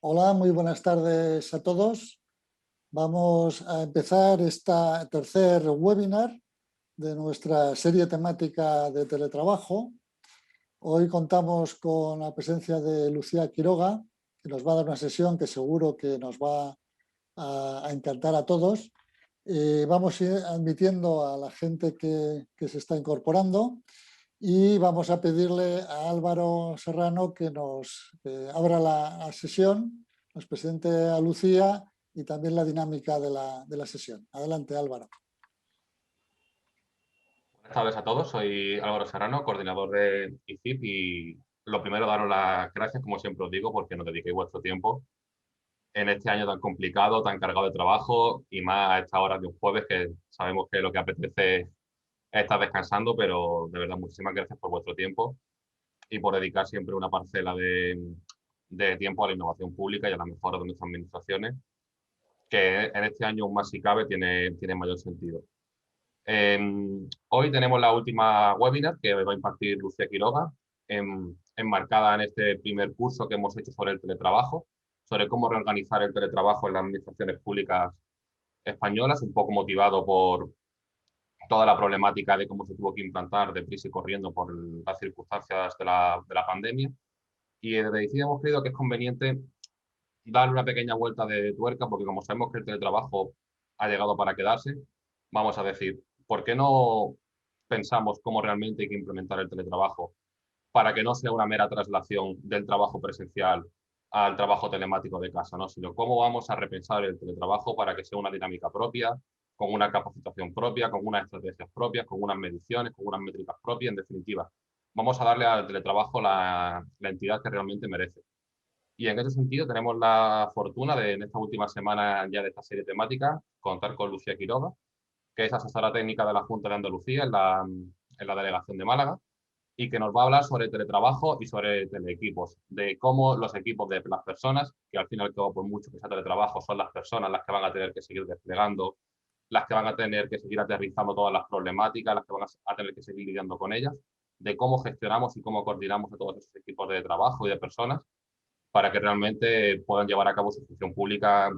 Hola, muy buenas tardes a todos. Vamos a empezar esta tercer webinar de nuestra serie temática de teletrabajo. Hoy contamos con la presencia de Lucía Quiroga, que nos va a dar una sesión que seguro que nos va a encantar a todos. Vamos a ir admitiendo a la gente que se está incorporando y vamos a pedirle a Álvaro Serrano que nos abra la sesión, nos presente a Lucía y también la dinámica de la sesión. Adelante, Álvaro. Buenas tardes a todos, soy Álvaro Serrano, coordinador de ICIP y lo primero daros las gracias, como siempre os digo, porque nos dediquéis vuestro tiempo en este año tan complicado, tan cargado de trabajo y más a estas horas de un jueves que sabemos que lo que apetece es estar descansando, pero de verdad muchísimas gracias por vuestro tiempo y por dedicar siempre una parcela de tiempo a la innovación pública y a la mejora de nuestras administraciones, que en este año más si cabe tiene mayor sentido. Hoy tenemos la última webinar que va a impartir Lucía Quiroga, enmarcada en este primer curso que hemos hecho sobre el teletrabajo, sobre cómo reorganizar el teletrabajo en las administraciones públicas españolas, un poco motivado por toda la problemática de cómo se tuvo que implantar deprisa y corriendo por las circunstancias de la pandemia. Y desde ICID hemos creído que es conveniente darle una pequeña vuelta de tuerca, porque como sabemos que el teletrabajo ha llegado para quedarse, vamos a decir, ¿por qué no pensamos cómo realmente hay que implementar el teletrabajo para que no sea una mera traslación del trabajo presencial al trabajo telemático de casa, ¿no? Sino cómo vamos a repensar el teletrabajo para que sea una dinámica propia, con una capacitación propia, con unas estrategias propias, con unas mediciones, con unas métricas propias, en definitiva. Vamos a darle al teletrabajo la entidad que realmente merece. Y en ese sentido tenemos la fortuna de, en esta última semana ya de esta serie temática, contar con Lucía Quiroga, que es asesora técnica de la Junta de Andalucía en la delegación de Málaga, y que nos va a hablar sobre teletrabajo y sobre teleequipos, de cómo los equipos de las personas, que al fin y al cabo, por mucho que sea teletrabajo, son las personas las que van a tener que seguir desplegando, las que van a tener que seguir aterrizando todas las problemáticas, las que van a tener que seguir lidiando con ellas, de cómo gestionamos y cómo coordinamos a todos esos equipos de trabajo y de personas para que realmente puedan llevar a cabo su función pública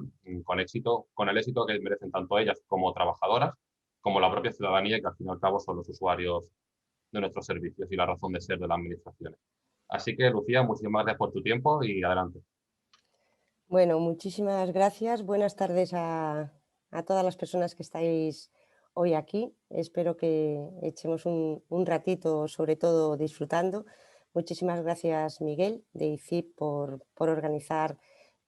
con éxito, con el éxito que merecen tanto ellas como trabajadoras, como la propia ciudadanía, que al fin y al cabo son los usuarios de nuestros servicios y la razón de ser de las administraciones. Así que, Lucía, muchísimas gracias por tu tiempo y adelante. Bueno, muchísimas gracias. Buenas tardes a todas las personas que estáis hoy aquí. Espero que echemos un ratito, sobre todo disfrutando. Muchísimas gracias, Miguel, de ICIP, por organizar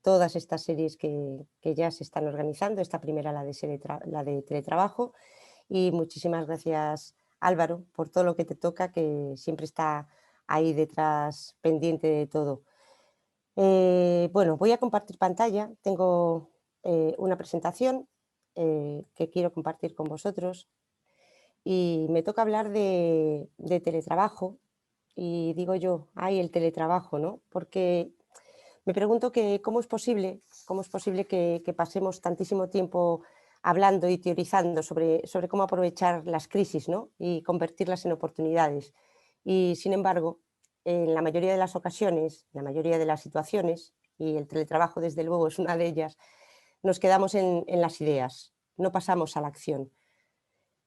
todas estas series que ya se están organizando. Esta primera, la de teletrabajo. Y muchísimas gracias, Álvaro, por todo lo que te toca, que siempre está ahí detrás, pendiente de todo. Bueno, voy a compartir pantalla. Tengo una presentación que quiero compartir con vosotros y me toca hablar de teletrabajo. Y digo yo, ay, el teletrabajo, ¿no? Porque me pregunto que cómo es posible que pasemos tantísimo tiempo hablando y teorizando sobre cómo aprovechar las crisis, ¿no? Y convertirlas en oportunidades. Y sin embargo, en la mayoría de las ocasiones, en la mayoría de las situaciones, y el teletrabajo desde luego es una de ellas, nos quedamos en las ideas, no pasamos a la acción.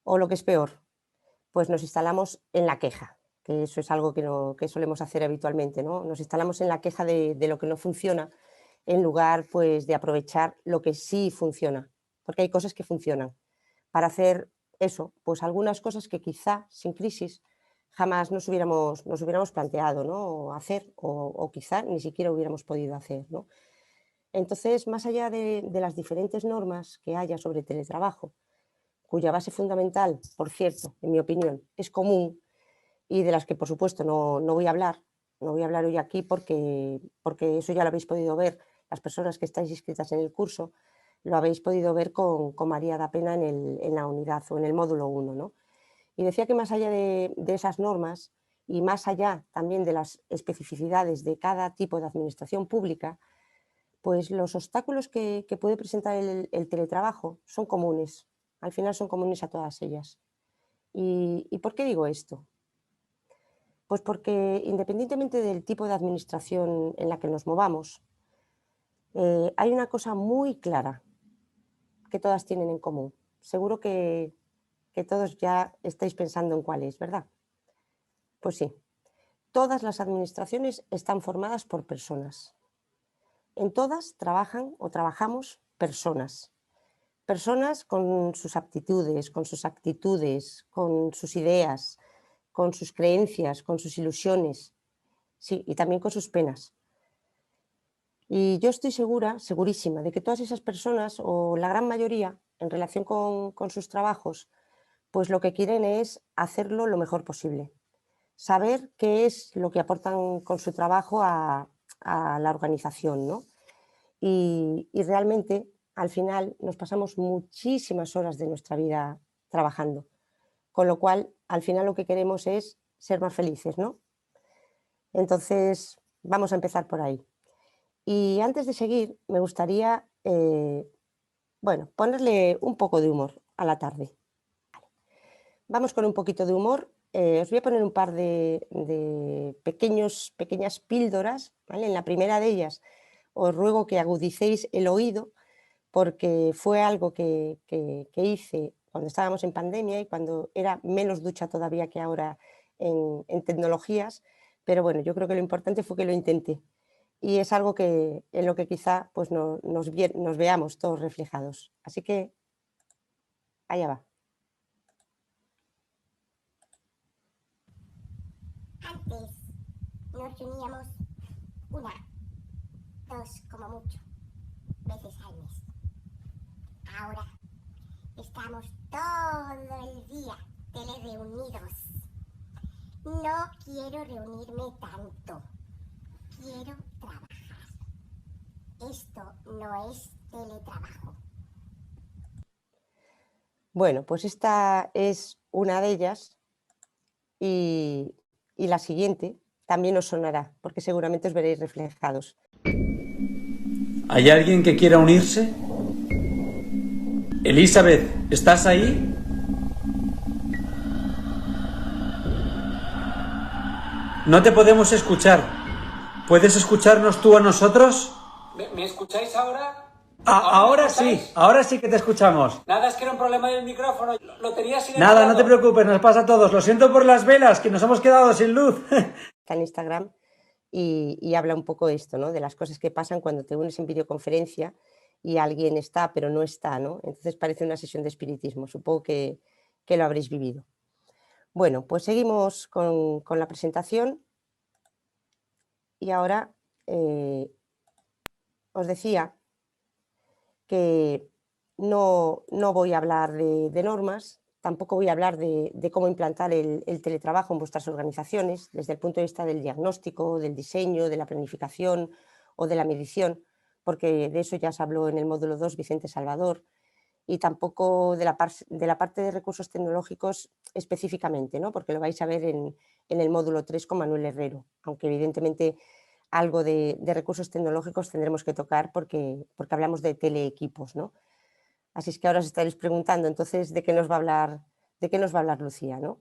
O lo que es peor, pues nos instalamos en la queja, que eso es algo que solemos hacer habitualmente, ¿no? Nos instalamos en la queja de lo que no funciona, en lugar pues de aprovechar lo que sí funciona, porque hay cosas que funcionan, para hacer eso, pues algunas cosas que quizá sin crisis jamás nos hubiéramos planteado, ¿no? O hacer, o quizá ni siquiera hubiéramos podido hacer, ¿no? Entonces, más allá de las diferentes normas que haya sobre teletrabajo, cuya base fundamental, por cierto, en mi opinión, es común y de las que, por supuesto, no voy a hablar, no voy a hablar hoy aquí porque eso ya lo habéis podido ver, las personas que estáis inscritas en el curso, lo habéis podido ver con María da Pena en la unidad o en el módulo 1, ¿no? Y decía que más allá de esas normas y más allá también de las especificidades de cada tipo de administración pública, pues los obstáculos que puede presentar el teletrabajo son comunes, al final son comunes a todas ellas. ¿Y por qué digo esto? Pues porque independientemente del tipo de administración en la que nos movamos, hay una cosa muy clara que todas tienen en común. Seguro que todos ya estáis pensando en cuál es, ¿verdad? Pues sí, todas las administraciones están formadas por personas. En todas trabajan o trabajamos personas. Personas con sus aptitudes, con sus actitudes, con sus ideas, con sus creencias, con sus ilusiones, sí, y también con sus penas. Y yo estoy segura, segurísima, de que todas esas personas, o la gran mayoría, en relación con sus trabajos, pues lo que quieren es hacerlo lo mejor posible. Saber qué es lo que aportan con su trabajo a la organización, ¿no? Y realmente, al final, nos pasamos muchísimas horas de nuestra vida trabajando, con lo cual, al final lo que queremos es ser más felices, ¿no? Entonces, vamos a empezar por ahí. Y antes de seguir, me gustaría, bueno, ponerle un poco de humor a la tarde. Vamos con un poquito de humor. Os voy a poner un par de pequeñas píldoras, ¿vale? En la primera de ellas os ruego que agudicéis el oído, porque fue algo que hice cuando estábamos en pandemia y cuando era menos ducha todavía que ahora en tecnologías, pero bueno, yo creo que lo importante fue que lo intenté. Y es algo que, en lo que quizá pues nos veamos todos reflejados. Así que allá va. Antes nos reuníamos una, dos, como mucho, veces al mes. Ahora estamos todo el día telereunidos. No quiero reunirme tanto. Quiero trabajar. Esto no es teletrabajo. Bueno, pues esta es una de ellas y la siguiente también os sonará, porque seguramente os veréis reflejados. ¿Hay alguien que quiera unirse? Elizabeth, ¿estás ahí? No te podemos escuchar. ¿Puedes escucharnos tú a nosotros? ¿Me escucháis ahora? Ahora sí, ahora sí que te escuchamos. Nada, es que era un problema del micrófono. Lo tenía silenciado. Nada, no te preocupes, nos pasa a todos. Lo siento por las velas, que nos hemos quedado sin luz. Está en Instagram y habla un poco de esto, ¿no? De las cosas que pasan cuando te unes en videoconferencia y alguien está pero no está, ¿no? Entonces parece una sesión de espiritismo, supongo que lo habréis vivido. Bueno, pues seguimos con la presentación y ahora os decía que no voy a hablar de normas, tampoco voy a hablar de cómo implantar el teletrabajo en vuestras organizaciones desde el punto de vista del diagnóstico, del diseño, de la planificación o de la medición, porque de eso ya se habló en el módulo 2 Vicente Salvador, y tampoco de la parte de recursos tecnológicos específicamente, ¿no? Porque lo vais a ver en el módulo 3 con Manuel Herrero, aunque evidentemente algo de recursos tecnológicos tendremos que tocar porque hablamos de teleequipos, ¿no? Así es que ahora os estaréis preguntando, entonces, ¿de qué nos va a hablar Lucía, ¿no?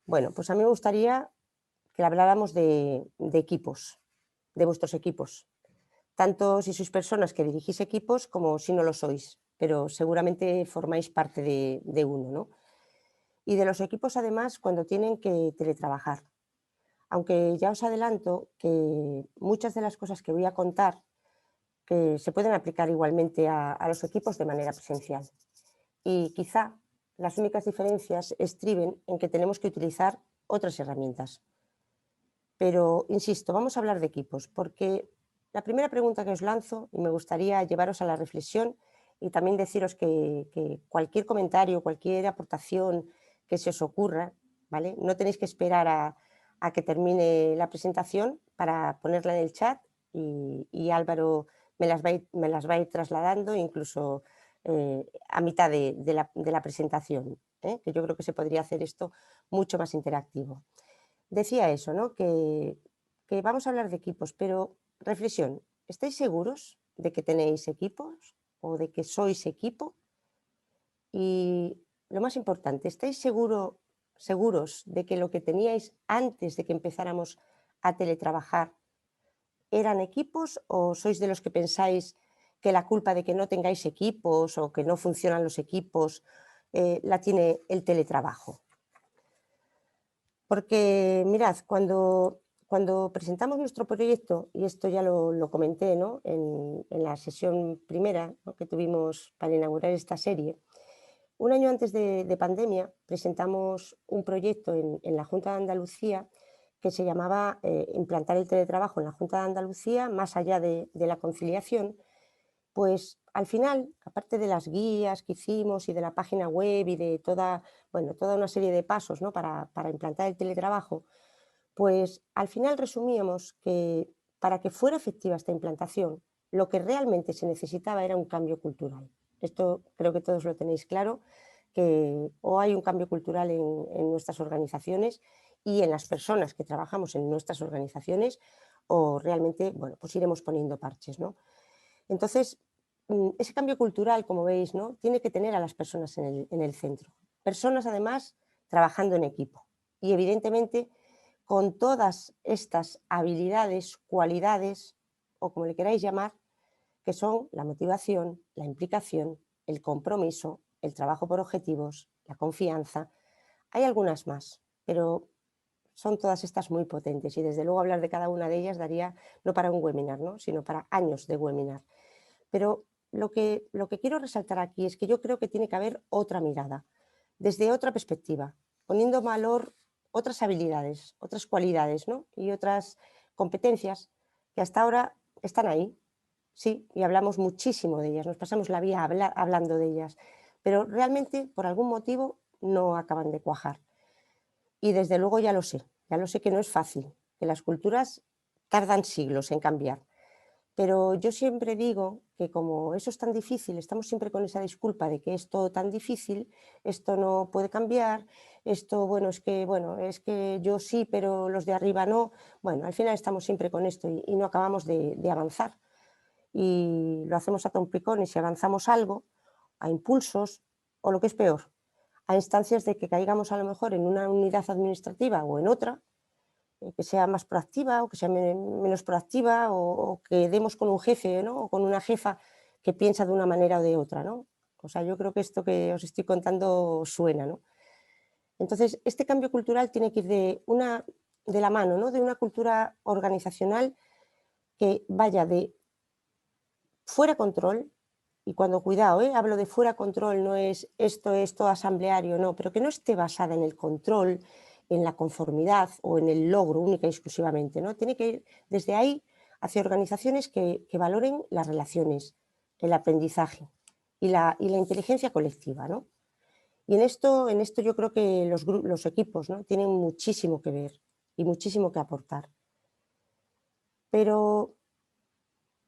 Bueno, pues a mí me gustaría que habláramos de equipos, de vuestros equipos, tanto si sois personas que dirigís equipos como si no lo sois, pero seguramente formáis parte de uno, ¿no? Y de los equipos, además, cuando tienen que teletrabajar. Aunque ya os adelanto que muchas de las cosas que voy a contar que se pueden aplicar igualmente a los equipos de manera presencial. Y quizá las únicas diferencias estriben en que tenemos que utilizar otras herramientas. Pero, insisto, vamos a hablar de equipos, porque la primera pregunta que os lanzo, y me gustaría llevaros a la reflexión y también deciros que cualquier comentario, cualquier aportación que se os ocurra, ¿vale? No tenéis que esperar a que termine la presentación para ponerla en el chat y Álvaro me las va a ir trasladando incluso a mitad de la presentación, que yo creo que se podría hacer esto mucho más interactivo. Decía eso, ¿no? Que vamos a hablar de equipos, pero reflexión, ¿estáis seguros de que tenéis equipos o de que sois equipo? Y lo más importante, ¿estáis seguros de que lo que teníais antes de que empezáramos a teletrabajar eran equipos o sois de los que pensáis que la culpa de que no tengáis equipos o que no funcionan los equipos la tiene el teletrabajo? Porque mirad, cuando presentamos nuestro proyecto, y esto ya lo comenté, ¿no?, en la sesión primera, ¿no?, que tuvimos para inaugurar esta serie, un año antes de pandemia presentamos un proyecto en la Junta de Andalucía que se llamaba implantar el teletrabajo en la Junta de Andalucía más allá de la conciliación. Pues al final, aparte de las guías que hicimos y de la página web y de toda una serie de pasos, ¿no?, para implantar el teletrabajo, pues al final resumíamos que para que fuera efectiva esta implantación, lo que realmente se necesitaba era un cambio cultural. Esto creo que todos lo tenéis claro, que o hay un cambio cultural en nuestras organizaciones y en las personas que trabajamos en nuestras organizaciones, o realmente, bueno, pues iremos poniendo parches, ¿no? Entonces, ese cambio cultural, como veis, ¿no?, tiene que tener a las personas en el centro. Personas, además, trabajando en equipo. Y, evidentemente, con todas estas habilidades, cualidades, o como le queráis llamar, que son la motivación, la implicación, el compromiso, el trabajo por objetivos, la confianza. Hay algunas más, pero son todas estas muy potentes y, desde luego, hablar de cada una de ellas daría no para un webinar, ¿no?, sino para años de webinar. Pero lo que quiero resaltar aquí es que yo creo que tiene que haber otra mirada, desde otra perspectiva, poniendo en valor otras habilidades, otras cualidades, ¿no?, y otras competencias que hasta ahora están ahí, sí, y hablamos muchísimo de ellas, nos pasamos la vida hablando de ellas, pero realmente por algún motivo no acaban de cuajar. Y desde luego ya lo sé que no es fácil, que las culturas tardan siglos en cambiar. Pero yo siempre digo que como eso es tan difícil, estamos siempre con esa disculpa de que es todo tan difícil, esto no puede cambiar, esto, es que yo sí, pero los de arriba no. Bueno, al final estamos siempre con esto y no acabamos de avanzar. Y lo hacemos a trompicones y avanzamos algo, a impulsos, o lo que es peor, a instancias de que caigamos a lo mejor en una unidad administrativa o en otra, que sea más proactiva o que sea menos proactiva, o que demos con un jefe, ¿no?, o con una jefa que piensa de una manera o de otra, ¿no? O sea, yo creo que esto que os estoy contando suena, ¿no? Entonces, este cambio cultural tiene que ir de la mano, ¿no?, de una cultura organizacional que vaya de fuera control. Y cuando, cuidado, hablo de fuera control, no es esto es todo asambleario, no, pero que no esté basada en el control, en la conformidad o en el logro única y exclusivamente, ¿no? Tiene que ir desde ahí hacia organizaciones que valoren las relaciones, el aprendizaje y la inteligencia colectiva, ¿no? Y en esto yo creo que los equipos, ¿no?, tienen muchísimo que ver y muchísimo que aportar. Pero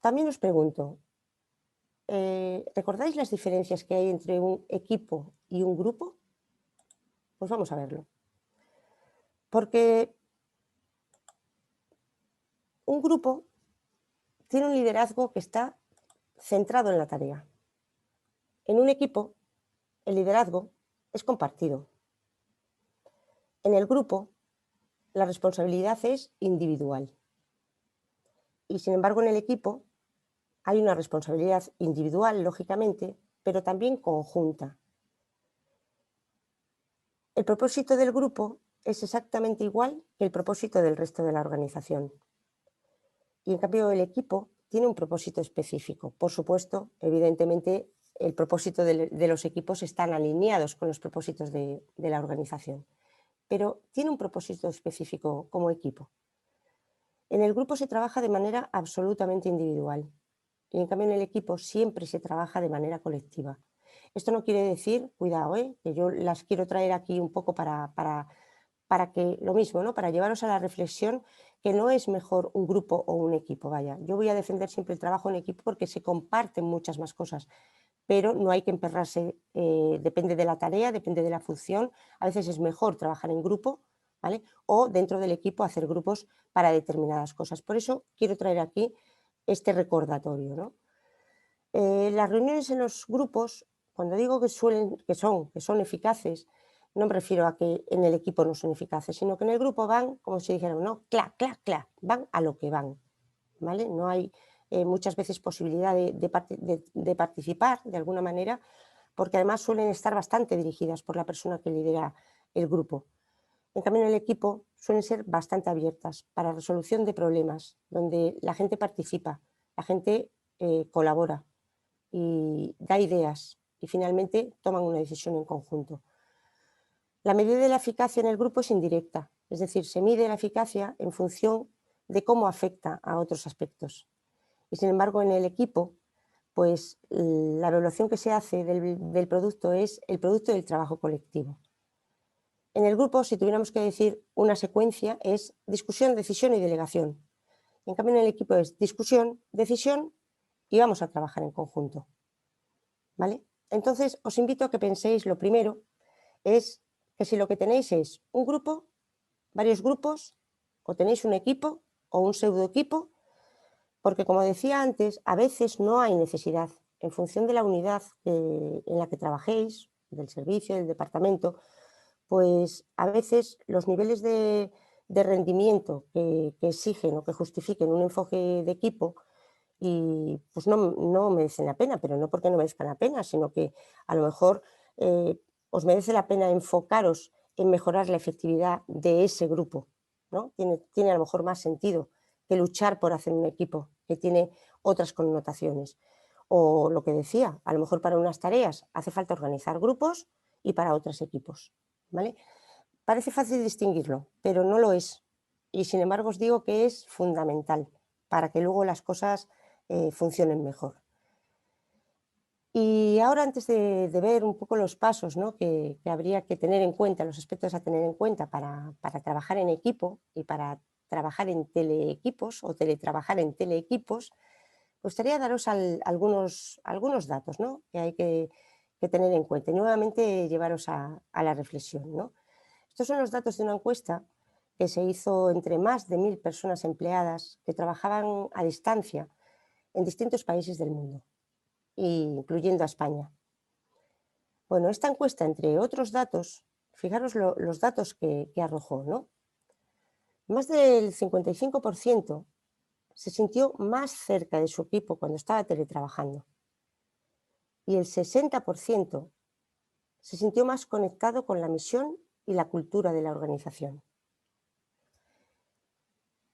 también os pregunto, ¿recordáis las diferencias que hay entre un equipo y un grupo? Pues vamos a verlo. Porque un grupo tiene un liderazgo que está centrado en la tarea. En un equipo, el liderazgo es compartido. En el grupo, la responsabilidad es individual. Y, sin embargo, en el equipo hay una responsabilidad individual, lógicamente, pero también conjunta. El propósito del grupo es exactamente igual que el propósito del resto de la organización. Y, en cambio, el equipo tiene un propósito específico. Por supuesto, evidentemente, el propósito de los equipos están alineados con los propósitos de la organización, pero tiene un propósito específico como equipo. En el grupo se trabaja de manera absolutamente individual y, en cambio, en el equipo siempre se trabaja de manera colectiva. Esto no quiere decir, cuidado, que yo las quiero traer aquí un poco para que lo mismo, ¿no?, para llevaros a la reflexión que no es mejor un grupo o un equipo. Vaya, yo voy a defender siempre el trabajo en equipo porque se comparten muchas más cosas, pero no hay que emperrarse, depende de la tarea, depende de la función. A veces es mejor trabajar en grupo, ¿vale?, o dentro del equipo hacer grupos para determinadas cosas. Por eso quiero traer aquí este recordatorio, ¿no? Las reuniones en los grupos, cuando digo que son eficaces, no me refiero a que en el equipo no son eficaces, sino que en el grupo van, como si dijeran, ¿no?, clac, clac, clac, van a lo que van. ¿vale? No hay muchas veces posibilidad de participar de alguna manera, porque además suelen estar bastante dirigidas por la persona que lidera el grupo. En cambio, en el equipo suelen ser bastante abiertas para resolución de problemas, donde la gente participa, la gente colabora y da ideas y finalmente toman una decisión en conjunto. La medida de la eficacia en el grupo es indirecta, es decir, se mide la eficacia en función de cómo afecta a otros aspectos. Y sin embargo, en el equipo, pues la evaluación que se hace del producto es el producto del trabajo colectivo. En el grupo, si tuviéramos que decir una secuencia, es discusión, decisión y delegación. En cambio, en el equipo es discusión, decisión y vamos a trabajar en conjunto. ¿Vale? Entonces, os invito a que penséis, lo primero es que si lo que tenéis es un grupo, varios grupos, o tenéis un equipo o un pseudo equipo, porque como decía antes, a veces no hay necesidad, en función de la unidad en la que trabajéis, del servicio, del departamento, pues a veces los niveles de rendimiento que exigen o que justifiquen un enfoque de equipo y pues no merecen la pena, pero no porque no merezcan la pena, sino que a lo mejor os merece la pena enfocaros en mejorar la efectividad de ese grupo, ¿no? Tiene a lo mejor más sentido que luchar por hacer un equipo, que tiene otras connotaciones. O lo que decía, a lo mejor para unas tareas hace falta organizar grupos y para otros equipos, ¿vale? Parece fácil distinguirlo, pero no lo es. Y sin embargo os digo que es fundamental para que luego las cosas funcionen mejor. Y ahora, antes de ver un poco los pasos, ¿no?, que habría que tener en cuenta, los aspectos a tener en cuenta para trabajar en equipo y para trabajar en teleequipos o teletrabajar en teleequipos, me gustaría daros algunos datos, ¿no?, que hay que tener en cuenta y nuevamente llevaros a la reflexión, ¿no? Estos son los datos de una encuesta que se hizo entre más de 1000 personas empleadas que trabajaban a distancia en distintos países del mundo, incluyendo a España. Bueno, esta encuesta, entre otros datos, fijaros los datos que arrojó, ¿no? Más del 55% se sintió más cerca de su equipo cuando estaba teletrabajando y el 60% se sintió más conectado con la misión y la cultura de la organización.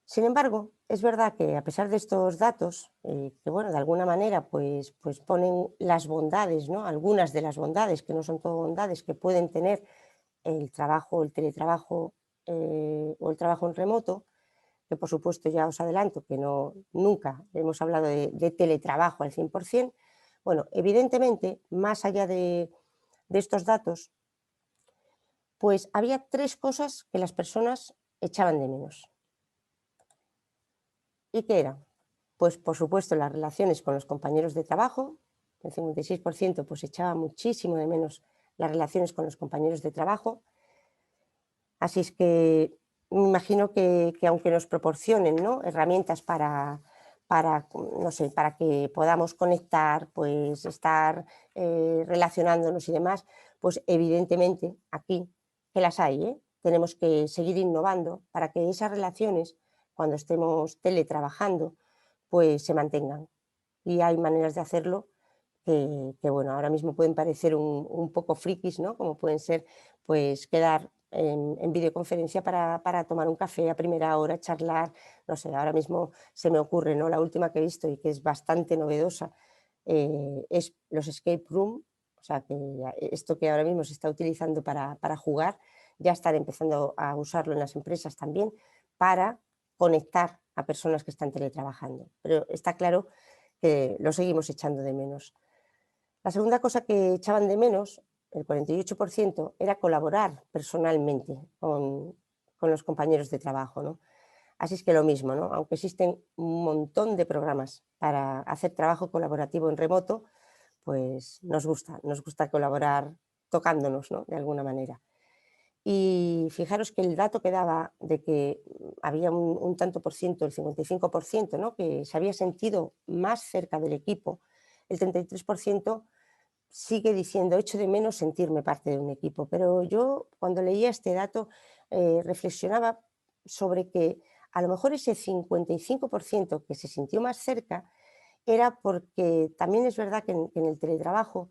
Sin embargo, es verdad que a pesar de estos datos, que bueno, de alguna manera pues ponen las bondades, ¿no?, algunas de las bondades, que no son todo bondades, que pueden tener el trabajo, el teletrabajo o el trabajo en remoto, que por supuesto ya os adelanto que nunca hemos hablado de teletrabajo al 100%, bueno, evidentemente, más allá de estos datos, pues había 3 cosas que las personas echaban de menos. ¿Y qué eran? Pues por supuesto las relaciones con los compañeros de trabajo, el 56% pues echaba muchísimo de menos las relaciones con los compañeros de trabajo, así es que me imagino que aunque nos proporcionen, ¿no?, herramientas para no sé, para que podamos conectar, pues estar relacionándonos y demás, pues evidentemente aquí, que las hay, tenemos que seguir innovando para que esas relaciones, cuando estemos teletrabajando, pues se mantengan. Y hay maneras de hacerlo que bueno, ahora mismo pueden parecer un poco frikis, ¿no?, como pueden ser pues quedar en videoconferencia para tomar un café a primera hora, charlar, no sé, ahora mismo se me ocurre, ¿no?, la última que he visto y que es bastante novedosa, es los escape room, o sea, que esto que ahora mismo se está utilizando para jugar, ya están empezando a usarlo en las empresas también para conectar a personas que están teletrabajando, pero está claro que lo seguimos echando de menos. La segunda cosa que echaban de menos, el 48%, era colaborar personalmente con los compañeros de trabajo, ¿no? Así es que lo mismo, ¿no?, aunque existen un montón de programas para hacer trabajo colaborativo en remoto, pues nos gusta colaborar tocándonos, ¿no?, de alguna manera. Y fijaros que el dato que daba de que había un tanto por ciento, el 55%, ¿no?, que se había sentido más cerca del equipo, el 33% sigue diciendo, echo de menos sentirme parte de un equipo. Pero yo, cuando leía este dato, reflexionaba sobre que a lo mejor ese 55% que se sintió más cerca era porque también es verdad que en el teletrabajo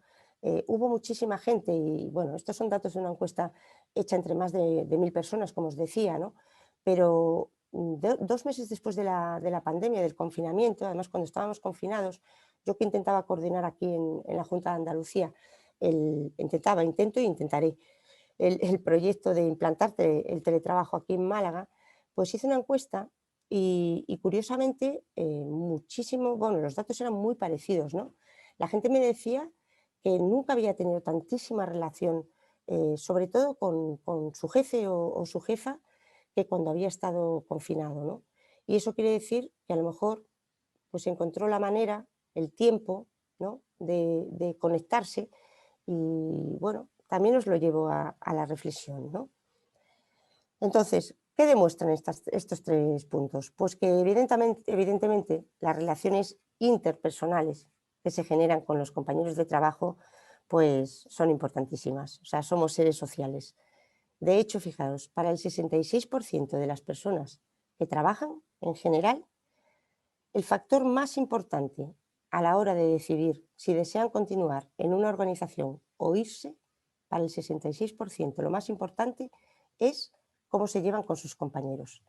hubo muchísima gente, y bueno, estos son datos de una encuesta hecha entre más de 1000 personas, como os decía, ¿no? Pero 2 meses después de la pandemia, del confinamiento, además cuando estábamos confinados, yo que intentaba coordinar aquí en la Junta de Andalucía, intento e intentaré el proyecto de implantar el teletrabajo aquí en Málaga, pues hice una encuesta y curiosamente bueno, los datos eran muy parecidos, ¿no? La gente me decía que nunca había tenido tantísima relación, sobre todo con su jefe o su jefa, que cuando había estado confinado, ¿no? Y eso quiere decir que a lo mejor pues encontró la manera, el tiempo, ¿no? de conectarse, y bueno, también os lo llevo a la reflexión, ¿no? Entonces, ¿qué demuestran estos 3 puntos? Pues que evidentemente las relaciones interpersonales que se generan con los compañeros de trabajo pues son importantísimas, o sea, somos seres sociales. De hecho, fijaos, para el 66% de las personas que trabajan en general, el factor más importante a la hora de decidir si desean continuar en una organización o irse, para el 66%, lo más importante es cómo se llevan con sus compañeros.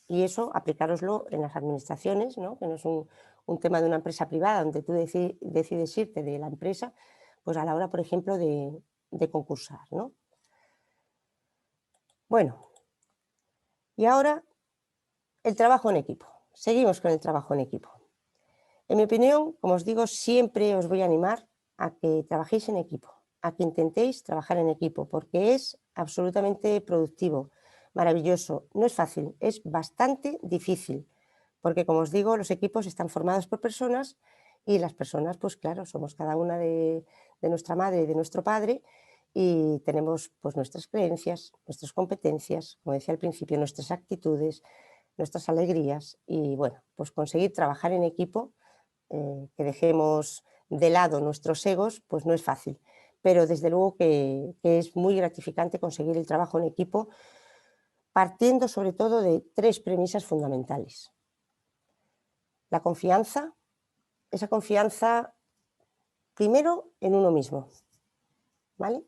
Y eso aplicároslo en las administraciones, ¿no? Que no es un tema de una empresa privada donde tú decides irte de la empresa, pues a la hora, por ejemplo, de concursar, ¿no? Bueno, y ahora el trabajo en equipo. Seguimos con el trabajo en equipo. En mi opinión, como os digo, siempre os voy a animar a que trabajéis en equipo, a que intentéis trabajar en equipo, porque es absolutamente productivo, maravilloso. No es fácil, es bastante difícil, porque como os digo, los equipos están formados por personas y las personas, pues claro, somos cada una de nuestra madre y de nuestro padre, y tenemos pues nuestras creencias, nuestras competencias, como decía al principio, nuestras actitudes, nuestras alegrías, y bueno, pues conseguir trabajar en equipo, que dejemos de lado nuestros egos, pues no es fácil, pero desde luego que es muy gratificante conseguir el trabajo en equipo, partiendo sobre todo de 3 premisas fundamentales. La confianza, esa confianza primero en uno mismo, ¿vale?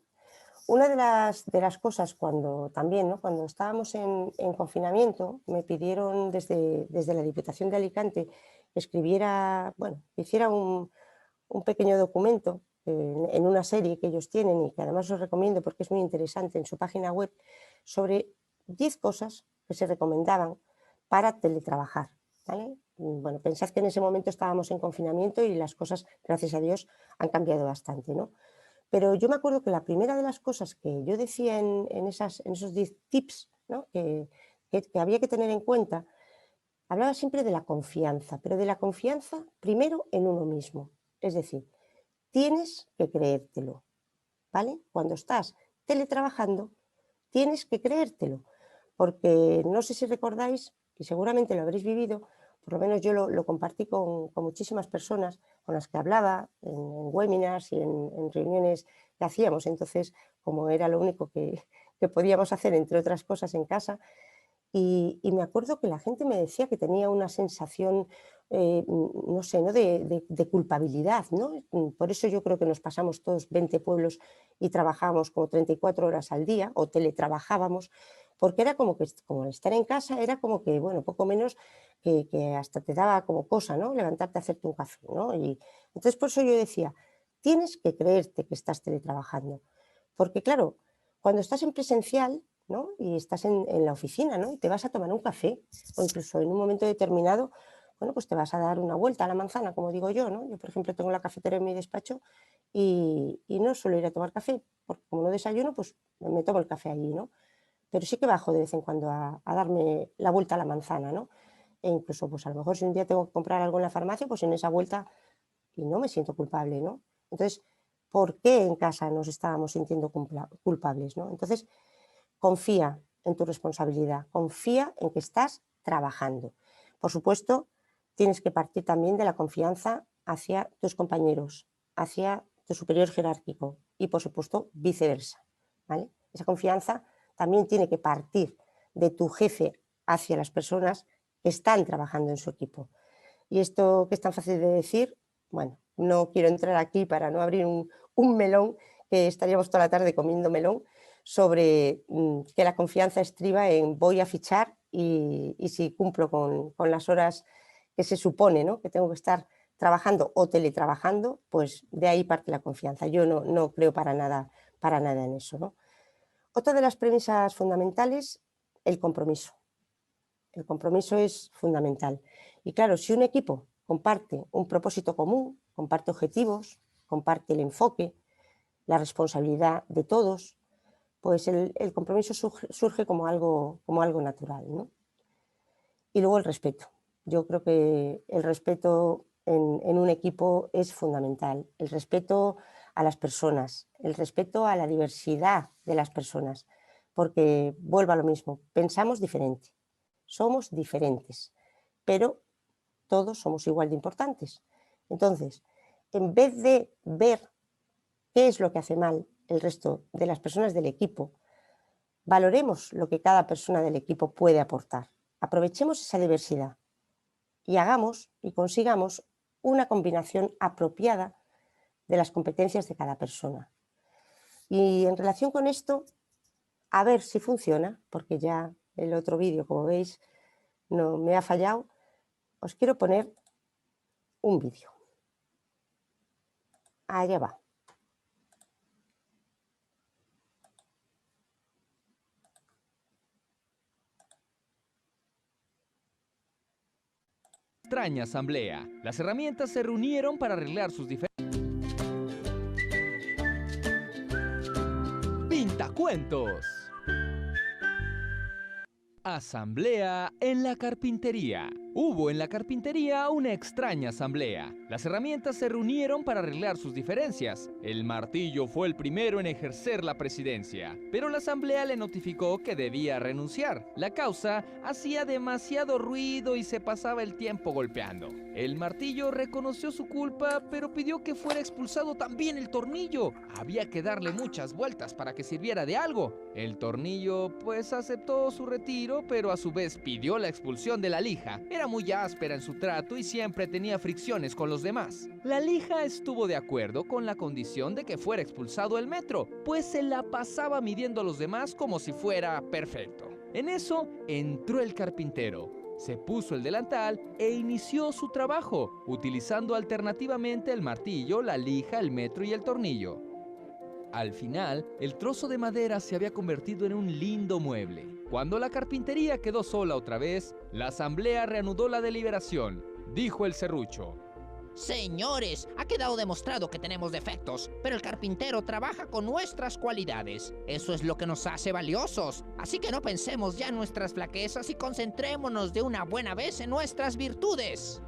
Una de las cosas también, ¿no? Cuando estábamos en confinamiento, me pidieron desde la Diputación de Alicante que escribiera, bueno, que hiciera un pequeño documento en una serie que ellos tienen y que además os recomiendo porque es muy interesante, en su página web, sobre 10 cosas que se recomendaban para teletrabajar, ¿vale? Bueno, pensad que en ese momento estábamos en confinamiento y las cosas, gracias a Dios, han cambiado bastante, ¿no? Pero yo me acuerdo que la primera de las cosas que yo decía en esos 10 tips, ¿no? que había que tener en cuenta, hablaba siempre de la confianza, pero de la confianza primero en uno mismo. Es decir, tienes que creértelo, ¿vale? Cuando estás teletrabajando, tienes que creértelo, porque no sé si recordáis, y seguramente lo habréis vivido, por lo menos yo lo compartí con muchísimas personas con las que hablaba en webinars y en reuniones que hacíamos. Entonces, como era lo único que podíamos hacer, entre otras cosas, en casa, y me acuerdo que la gente me decía que tenía una sensación, no sé, ¿no? de culpabilidad, ¿no? Por eso yo creo que nos pasamos todos 20 pueblos y trabajábamos como 34 horas al día, o teletrabajábamos, porque era como al estar en casa era como que, bueno, poco menos que hasta te daba como cosa, ¿no? Levantarte a hacerte un café, ¿no? Y entonces por eso yo decía, tienes que creerte que estás teletrabajando, porque claro, cuando estás en presencial, ¿no? Y estás en la oficina, ¿no? Y te vas a tomar un café, o incluso en un momento determinado, bueno, pues te vas a dar una vuelta a la manzana, como digo yo, ¿no? Yo, por ejemplo, tengo la cafetera en mi despacho y no suelo ir a tomar café, porque como no desayuno, pues me tomo el café allí, ¿no? Pero sí que bajo de vez en cuando a darme la vuelta a la manzana, ¿no? E incluso, pues a lo mejor si un día tengo que comprar algo en la farmacia, pues en esa vuelta, y no me siento culpable, ¿no? Entonces, ¿por qué en casa nos estábamos sintiendo culpables, ¿no? Entonces, confía en tu responsabilidad, confía en que estás trabajando. Por supuesto, tienes que partir también de la confianza hacia tus compañeros, hacia tu superior jerárquico y, por supuesto, viceversa, ¿vale? Esa confianza también tiene que partir de tu jefe hacia las personas que están trabajando en su equipo. Y esto que es tan fácil de decir, bueno, no quiero entrar aquí para no abrir un melón, que estaríamos toda la tarde comiendo melón, sobre que la confianza estriba en voy a fichar y si cumplo con las horas que se supone, ¿no?, que tengo que estar trabajando o teletrabajando, pues de ahí parte la confianza. Yo no creo para nada en eso, ¿no? Otra de las premisas fundamentales, el compromiso. El compromiso es fundamental. Y claro, si un equipo comparte un propósito común, comparte objetivos, comparte el enfoque, la responsabilidad de todos, pues el compromiso surge como algo natural, ¿no? Y luego el respeto. Yo creo que el respeto en un equipo es fundamental. El respeto a las personas, el respeto a la diversidad de las personas, porque vuelvo a lo mismo, pensamos diferente, somos diferentes, pero todos somos igual de importantes. Entonces, en vez de ver qué es lo que hace mal el resto de las personas del equipo, valoremos lo que cada persona del equipo puede aportar. Aprovechemos esa diversidad y hagamos y consigamos una combinación apropiada de las competencias de cada persona. Y en relación con esto, a ver si funciona, porque ya el otro vídeo, como veis, no me ha fallado. Os quiero poner un vídeo. Allá va. Extraña asamblea. Las herramientas se reunieron para arreglar sus diferencias. Pintacuentos. Asamblea en la carpintería. Hubo en la carpintería una extraña asamblea. Las herramientas se reunieron para arreglar sus diferencias. El martillo fue el primero en ejercer la presidencia, pero la asamblea le notificó que debía renunciar. La causa hacía demasiado ruido y se pasaba el tiempo golpeando. El martillo reconoció su culpa, pero pidió que fuera expulsado también el tornillo. Había que darle muchas vueltas para que sirviera de algo. El tornillo pues aceptó su retiro, pero a su vez pidió la expulsión de la lija. Era muy áspera en su trato y siempre tenía fricciones con los demás. La lija estuvo de acuerdo con la condición de que fuera expulsado el metro, pues se la pasaba midiendo a los demás como si fuera perfecto. En eso entró el carpintero, se puso el delantal e inició su trabajo, utilizando alternativamente el martillo, la lija, el metro y el tornillo. Al final, el trozo de madera se había convertido en un lindo mueble. Cuando la carpintería quedó sola otra vez, la asamblea reanudó la deliberación. Dijo el serrucho: Señores, ha quedado demostrado que tenemos defectos, pero el carpintero trabaja con nuestras cualidades. Eso es lo que nos hace valiosos. Así que no pensemos ya en nuestras flaquezas y concentrémonos de una buena vez en nuestras virtudes.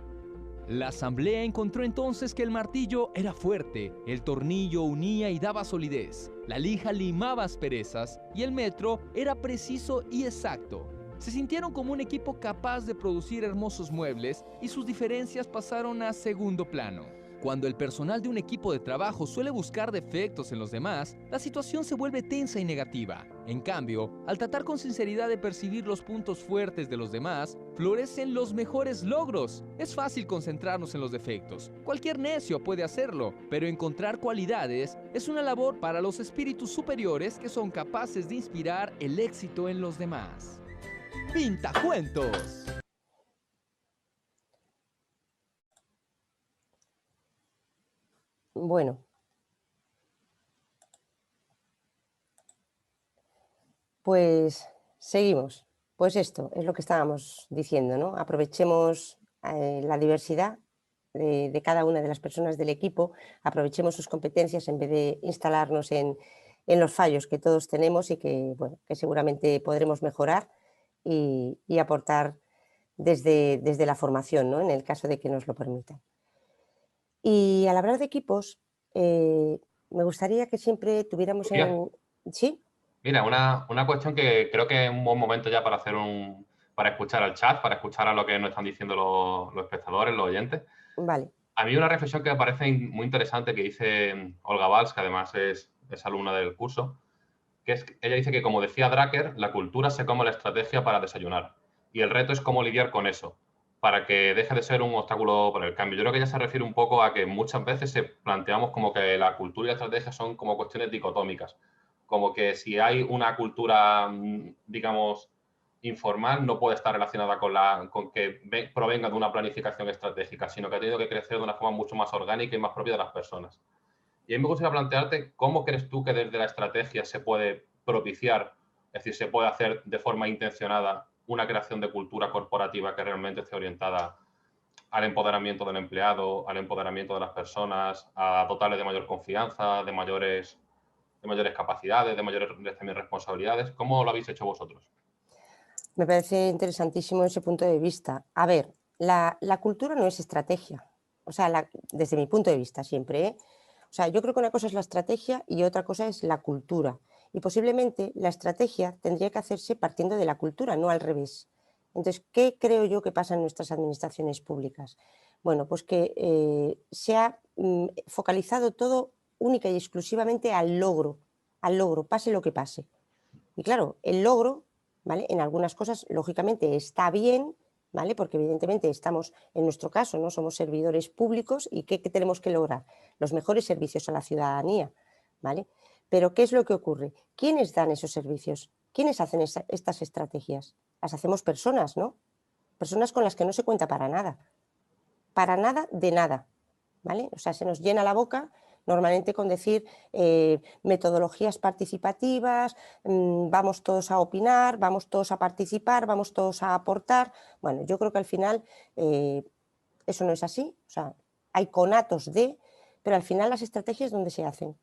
La asamblea encontró entonces que el martillo era fuerte, el tornillo unía y daba solidez, la lija limaba asperezas y el metro era preciso y exacto. Se sintieron como un equipo capaz de producir hermosos muebles y sus diferencias pasaron a segundo plano. Cuando el personal de un equipo de trabajo suele buscar defectos en los demás, la situación se vuelve tensa y negativa. En cambio, al tratar con sinceridad de percibir los puntos fuertes de los demás, florecen los mejores logros. Es fácil concentrarnos en los defectos. Cualquier necio puede hacerlo, pero encontrar cualidades es una labor para los espíritus superiores que son capaces de inspirar el éxito en los demás. Pintacuentos. Bueno, pues seguimos. Pues esto es lo que estábamos diciendo, ¿no? Aprovechemos la diversidad de cada una de las personas del equipo, aprovechemos sus competencias en vez de instalarnos en los fallos que todos tenemos y que, bueno, que seguramente podremos mejorar y aportar desde la formación, ¿no?, en el caso de que nos lo permitan. Y al hablar de equipos, me gustaría que siempre tuviéramos en... ¿Sí? Mira, una cuestión que creo que es un buen momento ya para para escuchar al chat, para escuchar a lo que nos están diciendo los espectadores, los oyentes. Vale. A mí una reflexión que me parece muy interesante que dice Olga Valls, que además es alumna del curso, que es, ella dice que, como decía Drucker, la cultura se come la estrategia para desayunar. Y el reto es cómo lidiar con eso, para que deje de ser un obstáculo para el cambio. Yo creo que ya se refiere un poco a que muchas veces planteamos como que la cultura y la estrategia son como cuestiones dicotómicas, como que si hay una cultura, digamos, informal, no puede estar relacionada con que provenga de una planificación estratégica, sino que ha tenido que crecer de una forma mucho más orgánica y más propia de las personas. Y a mí me gustaría plantearte cómo crees tú que desde la estrategia se puede propiciar, es decir, se puede hacer de forma intencionada una creación de cultura corporativa que realmente esté orientada al empoderamiento del empleado, al empoderamiento de las personas, a dotarles de mayor confianza, de mayores capacidades, de mayores también responsabilidades. ¿Cómo lo habéis hecho vosotros? Me parece interesantísimo ese punto de vista. A ver, la cultura no es estrategia, o sea, desde mi punto de vista siempre, ¿eh? O sea, yo creo que una cosa es la estrategia y otra cosa es la cultura. Y posiblemente la estrategia tendría que hacerse partiendo de la cultura, no al revés. Entonces, ¿qué creo yo que pasa en nuestras administraciones públicas? Bueno, pues que se ha focalizado todo única y exclusivamente al logro, pase lo que pase. Y claro, el logro, ¿vale? En algunas cosas, lógicamente, está bien, ¿vale? Porque evidentemente estamos, en nuestro caso, ¿no? Somos servidores públicos y ¿qué tenemos que lograr? Los mejores servicios a la ciudadanía, ¿vale? Pero ¿qué es lo que ocurre? ¿Quiénes dan esos servicios? ¿Quiénes hacen estas estrategias? Las hacemos personas, ¿no? Personas con las que no se cuenta para nada de nada, ¿vale? O sea, se nos llena la boca normalmente con decir metodologías participativas, vamos todos a opinar, vamos todos a participar, vamos todos a aportar. Bueno, yo creo que al final eso no es así, o sea, hay conatos de, pero al final las estrategias ¿dónde se hacen?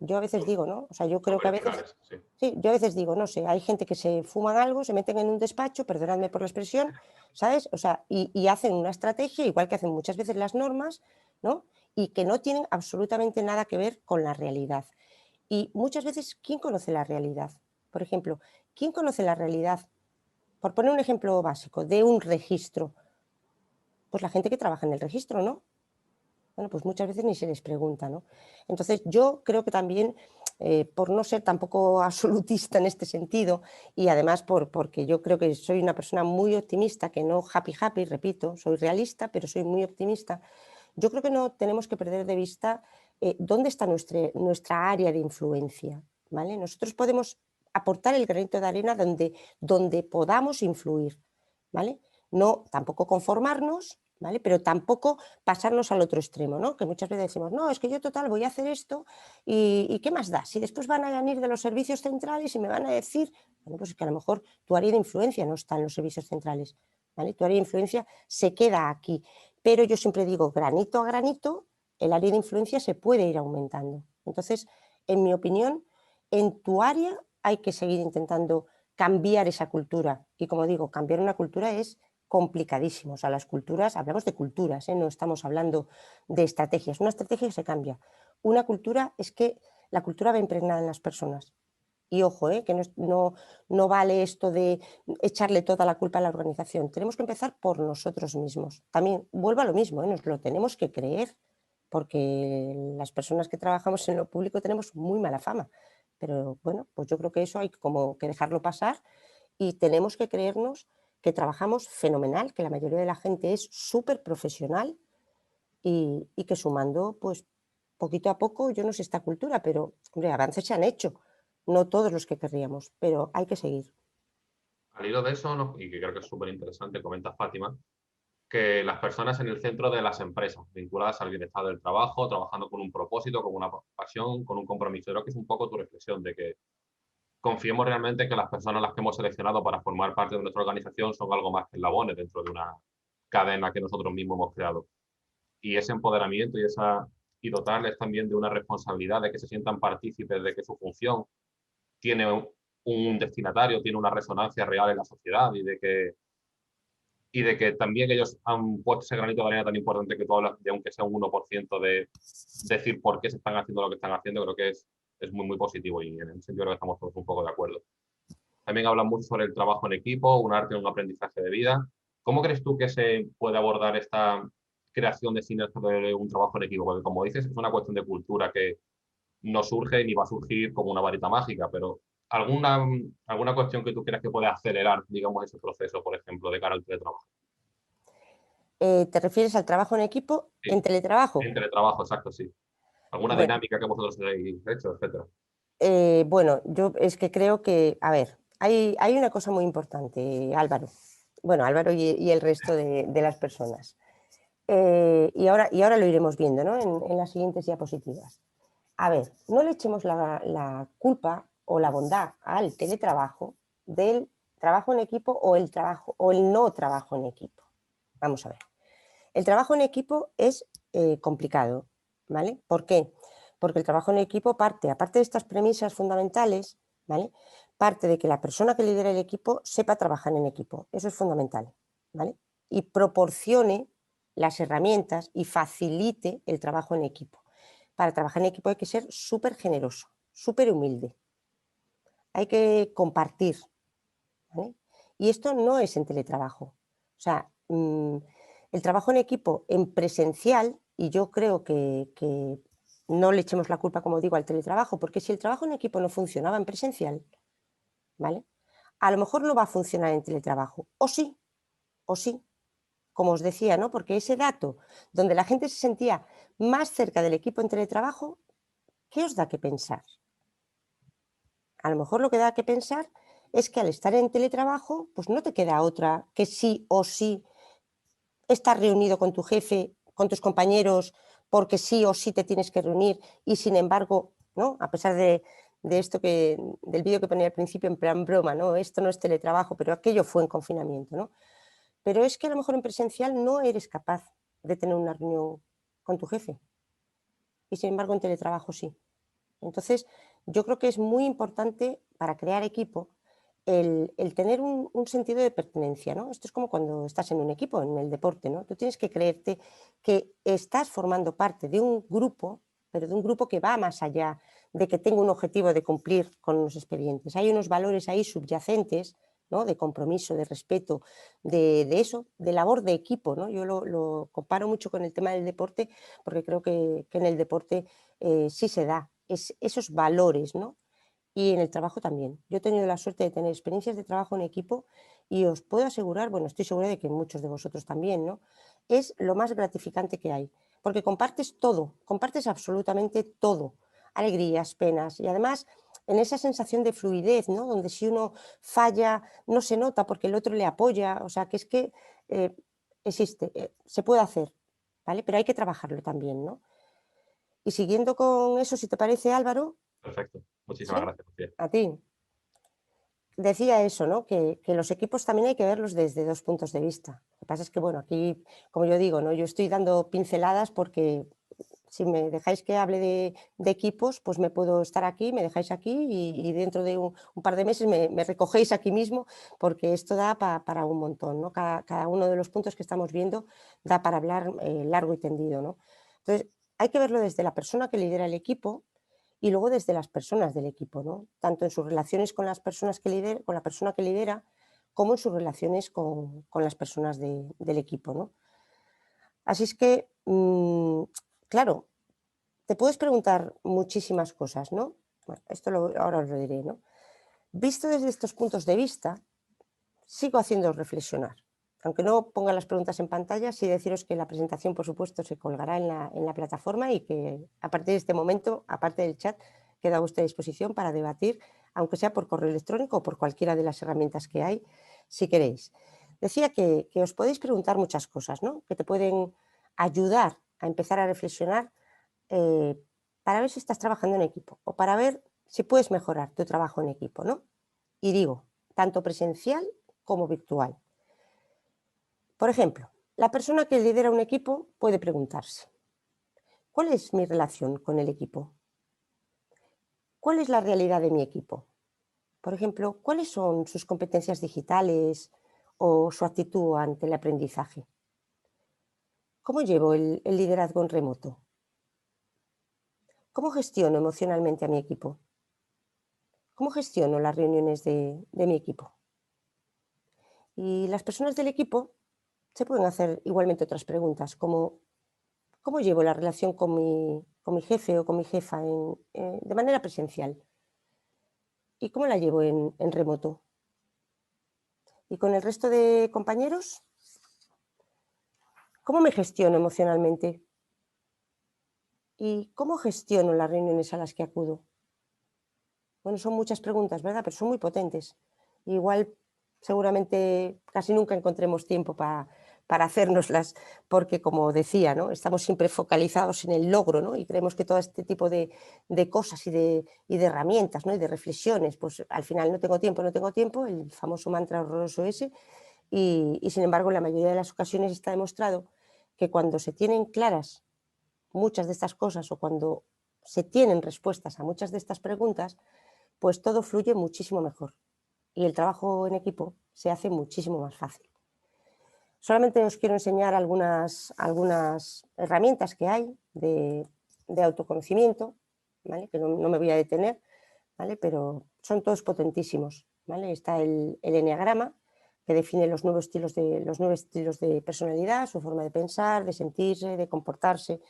Yo a veces digo, ¿no? O sea, yo creo que a veces... Sí, yo a veces digo, no sé, hay gente que se fuman algo, se meten en un despacho, perdonadme por la expresión, ¿sabes? O sea, y hacen una estrategia, igual que hacen muchas veces las normas, ¿no? Y que no tienen absolutamente nada que ver con la realidad. Y muchas veces, ¿quién conoce la realidad? Por ejemplo, ¿quién conoce la realidad? Por poner un ejemplo básico, de un registro. Pues la gente que trabaja en el registro, ¿no? Bueno, pues muchas veces ni se les pregunta, ¿no? Entonces, yo creo que también, por no ser tampoco absolutista en este sentido, y además porque yo creo que soy una persona muy optimista, que no happy, repito, soy realista, pero soy muy optimista, yo creo que no tenemos que perder de vista dónde está nuestra área de influencia, ¿vale? Nosotros podemos aportar el granito de arena donde podamos influir, ¿vale? No tampoco conformarnos, ¿vale? Pero tampoco pasarnos al otro extremo, ¿no? Que muchas veces decimos, no, es que yo total voy a hacer esto y ¿qué más da? Si después van a venir de los servicios centrales y me van a decir, bueno, pues es que a lo mejor tu área de influencia no está en los servicios centrales, ¿vale? Tu área de influencia se queda aquí. Pero yo siempre digo, granito a granito, el área de influencia se puede ir aumentando. Entonces, en mi opinión, en tu área hay que seguir intentando cambiar esa cultura. Y como digo, cambiar una cultura es complicadísimo. O sea, las culturas, hablamos de culturas, no estamos hablando de estrategias. Una estrategia se cambia. Una cultura es que la cultura va impregnada en las personas. Y ojo, que no vale esto de echarle toda la culpa a la organización. Tenemos que empezar por nosotros mismos. También vuelvo a lo mismo, nos lo tenemos que creer, porque las personas que trabajamos en lo público tenemos muy mala fama. Pero bueno, pues yo creo que eso hay como que dejarlo pasar y tenemos que creernos que trabajamos fenomenal, que la mayoría de la gente es súper profesional y que sumando, pues poquito a poco, yo no sé esta cultura, pero hombre, avances se han hecho. No todos los que querríamos, pero hay que seguir. Al hilo de eso, y que creo que es súper interesante, comenta Fátima, que las personas en el centro de las empresas, vinculadas al bienestar del trabajo, trabajando con un propósito, con una pasión, con un compromiso. Creo que es un poco tu reflexión de que confiemos realmente que las personas a las que hemos seleccionado para formar parte de nuestra organización son algo más que eslabones dentro de una cadena que nosotros mismos hemos creado. Y ese empoderamiento y dotarles también de una responsabilidad, de que se sientan partícipes de que su función tiene un destinatario, tiene una resonancia real en la sociedad y de que también ellos han puesto ese granito de arena tan importante que tú hablas de, aunque sea un 1%, de decir por qué se están haciendo lo que están haciendo, creo que es muy, muy positivo y en ese sentido creo que estamos todos un poco de acuerdo. También hablan mucho sobre el trabajo en equipo, un arte y un aprendizaje de vida. ¿Cómo crees tú que se puede abordar esta creación de sinergia de un trabajo en equipo? Porque como dices, es una cuestión de cultura que no surge ni va a surgir como una varita mágica, pero ¿Alguna cuestión que tú creas que puede acelerar, digamos, ese proceso, por ejemplo, de cara al teletrabajo? ¿Te refieres al trabajo en equipo Sí. en teletrabajo? En teletrabajo, exacto, sí. ¿Alguna Bueno, dinámica que vosotros hayáis hecho, etcétera? bueno, yo es que creo que, a ver, hay una cosa muy importante, Álvaro. Bueno, Álvaro y el resto de las personas. Y ahora lo iremos viendo, ¿no? En las siguientes diapositivas. A ver, no le echemos la culpa o la bondad al teletrabajo del trabajo en equipo o el no trabajo en equipo. Vamos a ver. El trabajo en equipo es complicado, ¿vale? ¿Por qué? Porque el trabajo en equipo parte, aparte de estas premisas fundamentales, ¿vale? Parte de que la persona que lidera el equipo sepa trabajar en equipo. Eso es fundamental, ¿vale? Y proporcione las herramientas y facilite el trabajo en equipo. Para trabajar en equipo hay que ser súper generoso, súper humilde. Hay que compartir, ¿vale? Y esto no es en teletrabajo. O sea, el trabajo en equipo en presencial, y yo creo que no le echemos la culpa, como digo, al teletrabajo, porque si el trabajo en equipo no funcionaba en presencial, ¿vale? A lo mejor no va a funcionar en teletrabajo, o sí, como os decía, ¿no? Porque ese dato donde la gente se sentía más cerca del equipo en teletrabajo, ¿qué os da que pensar? A lo mejor lo que da que pensar es que al estar en teletrabajo, pues no te queda otra que sí o sí estar reunido con tu jefe, con tus compañeros, porque sí o sí te tienes que reunir y sin embargo, ¿no? A pesar de esto del vídeo que ponía al principio en plan broma, ¿no? Esto no es teletrabajo, pero aquello fue en confinamiento, ¿no? Pero es que a lo mejor en presencial no eres capaz de tener una reunión con tu jefe y sin embargo en teletrabajo sí. Entonces, yo creo que es muy importante para crear equipo el tener un sentido de pertenencia, ¿no? Esto es como cuando estás en un equipo, en el deporte, ¿no? Tú tienes que creerte que estás formando parte de un grupo, pero de un grupo que va más allá de que tenga un objetivo de cumplir con unos expedientes. Hay unos valores ahí subyacentes, ¿no? De compromiso, de respeto, de eso, de labor de equipo, ¿no? Yo lo comparo mucho con el tema del deporte porque creo que en el deporte sí se da esos valores, ¿no? Y en el trabajo también. Yo he tenido la suerte de tener experiencias de trabajo en equipo y os puedo asegurar, bueno, estoy segura de que muchos de vosotros también, ¿no? Es lo más gratificante que hay, porque compartes todo, compartes absolutamente todo, alegrías, penas y además en esa sensación de fluidez, ¿no? Donde si uno falla no se nota porque el otro le apoya, o sea, que es que existe, se puede hacer, ¿vale? Pero hay que trabajarlo también, ¿no? Y siguiendo con eso, si te parece, Álvaro, Perfecto. ¿sí? Muchísimas gracias, Lucía. A ti. Decía eso, ¿no? Que los equipos también hay que verlos desde dos puntos de vista. Lo que pasa es que, bueno, aquí, como yo digo, ¿no? Yo estoy dando pinceladas porque si me dejáis que hable de equipos, pues me puedo estar aquí, me dejáis aquí y dentro de un par de meses me recogéis aquí mismo, porque esto da para un montón, ¿no? Cada uno de los puntos que estamos viendo da para hablar largo y tendido, ¿no? Entonces, hay que verlo desde la persona que lidera el equipo y luego desde las personas del equipo, ¿no? Tanto en sus relaciones con las personas con la persona que lidera, como en sus relaciones con las personas del equipo, ¿no? Así es que, claro, te puedes preguntar muchísimas cosas, ¿no? Bueno, ahora os lo diré, ¿no? Visto desde estos puntos de vista, sigo haciendo reflexionar. Aunque no ponga las preguntas en pantalla, sí deciros que la presentación, por supuesto, se colgará en la plataforma y que a partir de este momento, aparte del chat, queda a vuestra disposición para debatir, aunque sea por correo electrónico o por cualquiera de las herramientas que hay, si queréis. Decía que os podéis preguntar muchas cosas, ¿no? Que te pueden ayudar a empezar a reflexionar para ver si estás trabajando en equipo o para ver si puedes mejorar tu trabajo en equipo, ¿no? Y digo, tanto presencial como virtual. Por ejemplo, la persona que lidera un equipo puede preguntarse, ¿cuál es mi relación con el equipo? ¿Cuál es la realidad de mi equipo? Por ejemplo, ¿cuáles son sus competencias digitales o su actitud ante el aprendizaje? ¿Cómo llevo el liderazgo en remoto? ¿Cómo gestiono emocionalmente a mi equipo? ¿Cómo gestiono las reuniones de mi equipo? Y las personas del equipo se pueden hacer igualmente otras preguntas, como ¿cómo llevo la relación con mi jefe o con mi jefa de manera presencial? ¿Y cómo la llevo en remoto? ¿Y con el resto de compañeros? ¿Cómo me gestiono emocionalmente? ¿Y cómo gestiono las reuniones a las que acudo? Bueno, son muchas preguntas, ¿verdad? Pero son muy potentes. Igual, seguramente, casi nunca encontremos tiempo para hacérnoslas, porque, como decía, ¿no? Estamos siempre focalizados en el logro, ¿no? Y creemos que todo este tipo de cosas y de herramientas, ¿no? Y de reflexiones, pues al final no tengo tiempo, el famoso mantra horroroso ese, y sin embargo, en la mayoría de las ocasiones está demostrado que cuando se tienen claras muchas de estas cosas o cuando se tienen respuestas a muchas de estas preguntas, pues todo fluye muchísimo mejor y el trabajo en equipo se hace muchísimo más fácil. Solamente os quiero enseñar algunas herramientas que hay de autoconocimiento, ¿vale? Que no me voy a detener, ¿vale? Pero son todos potentísimos, ¿vale? Está el eneagrama, que define los 9 estilos de personalidad, su forma de pensar, de sentirse, de comportarse.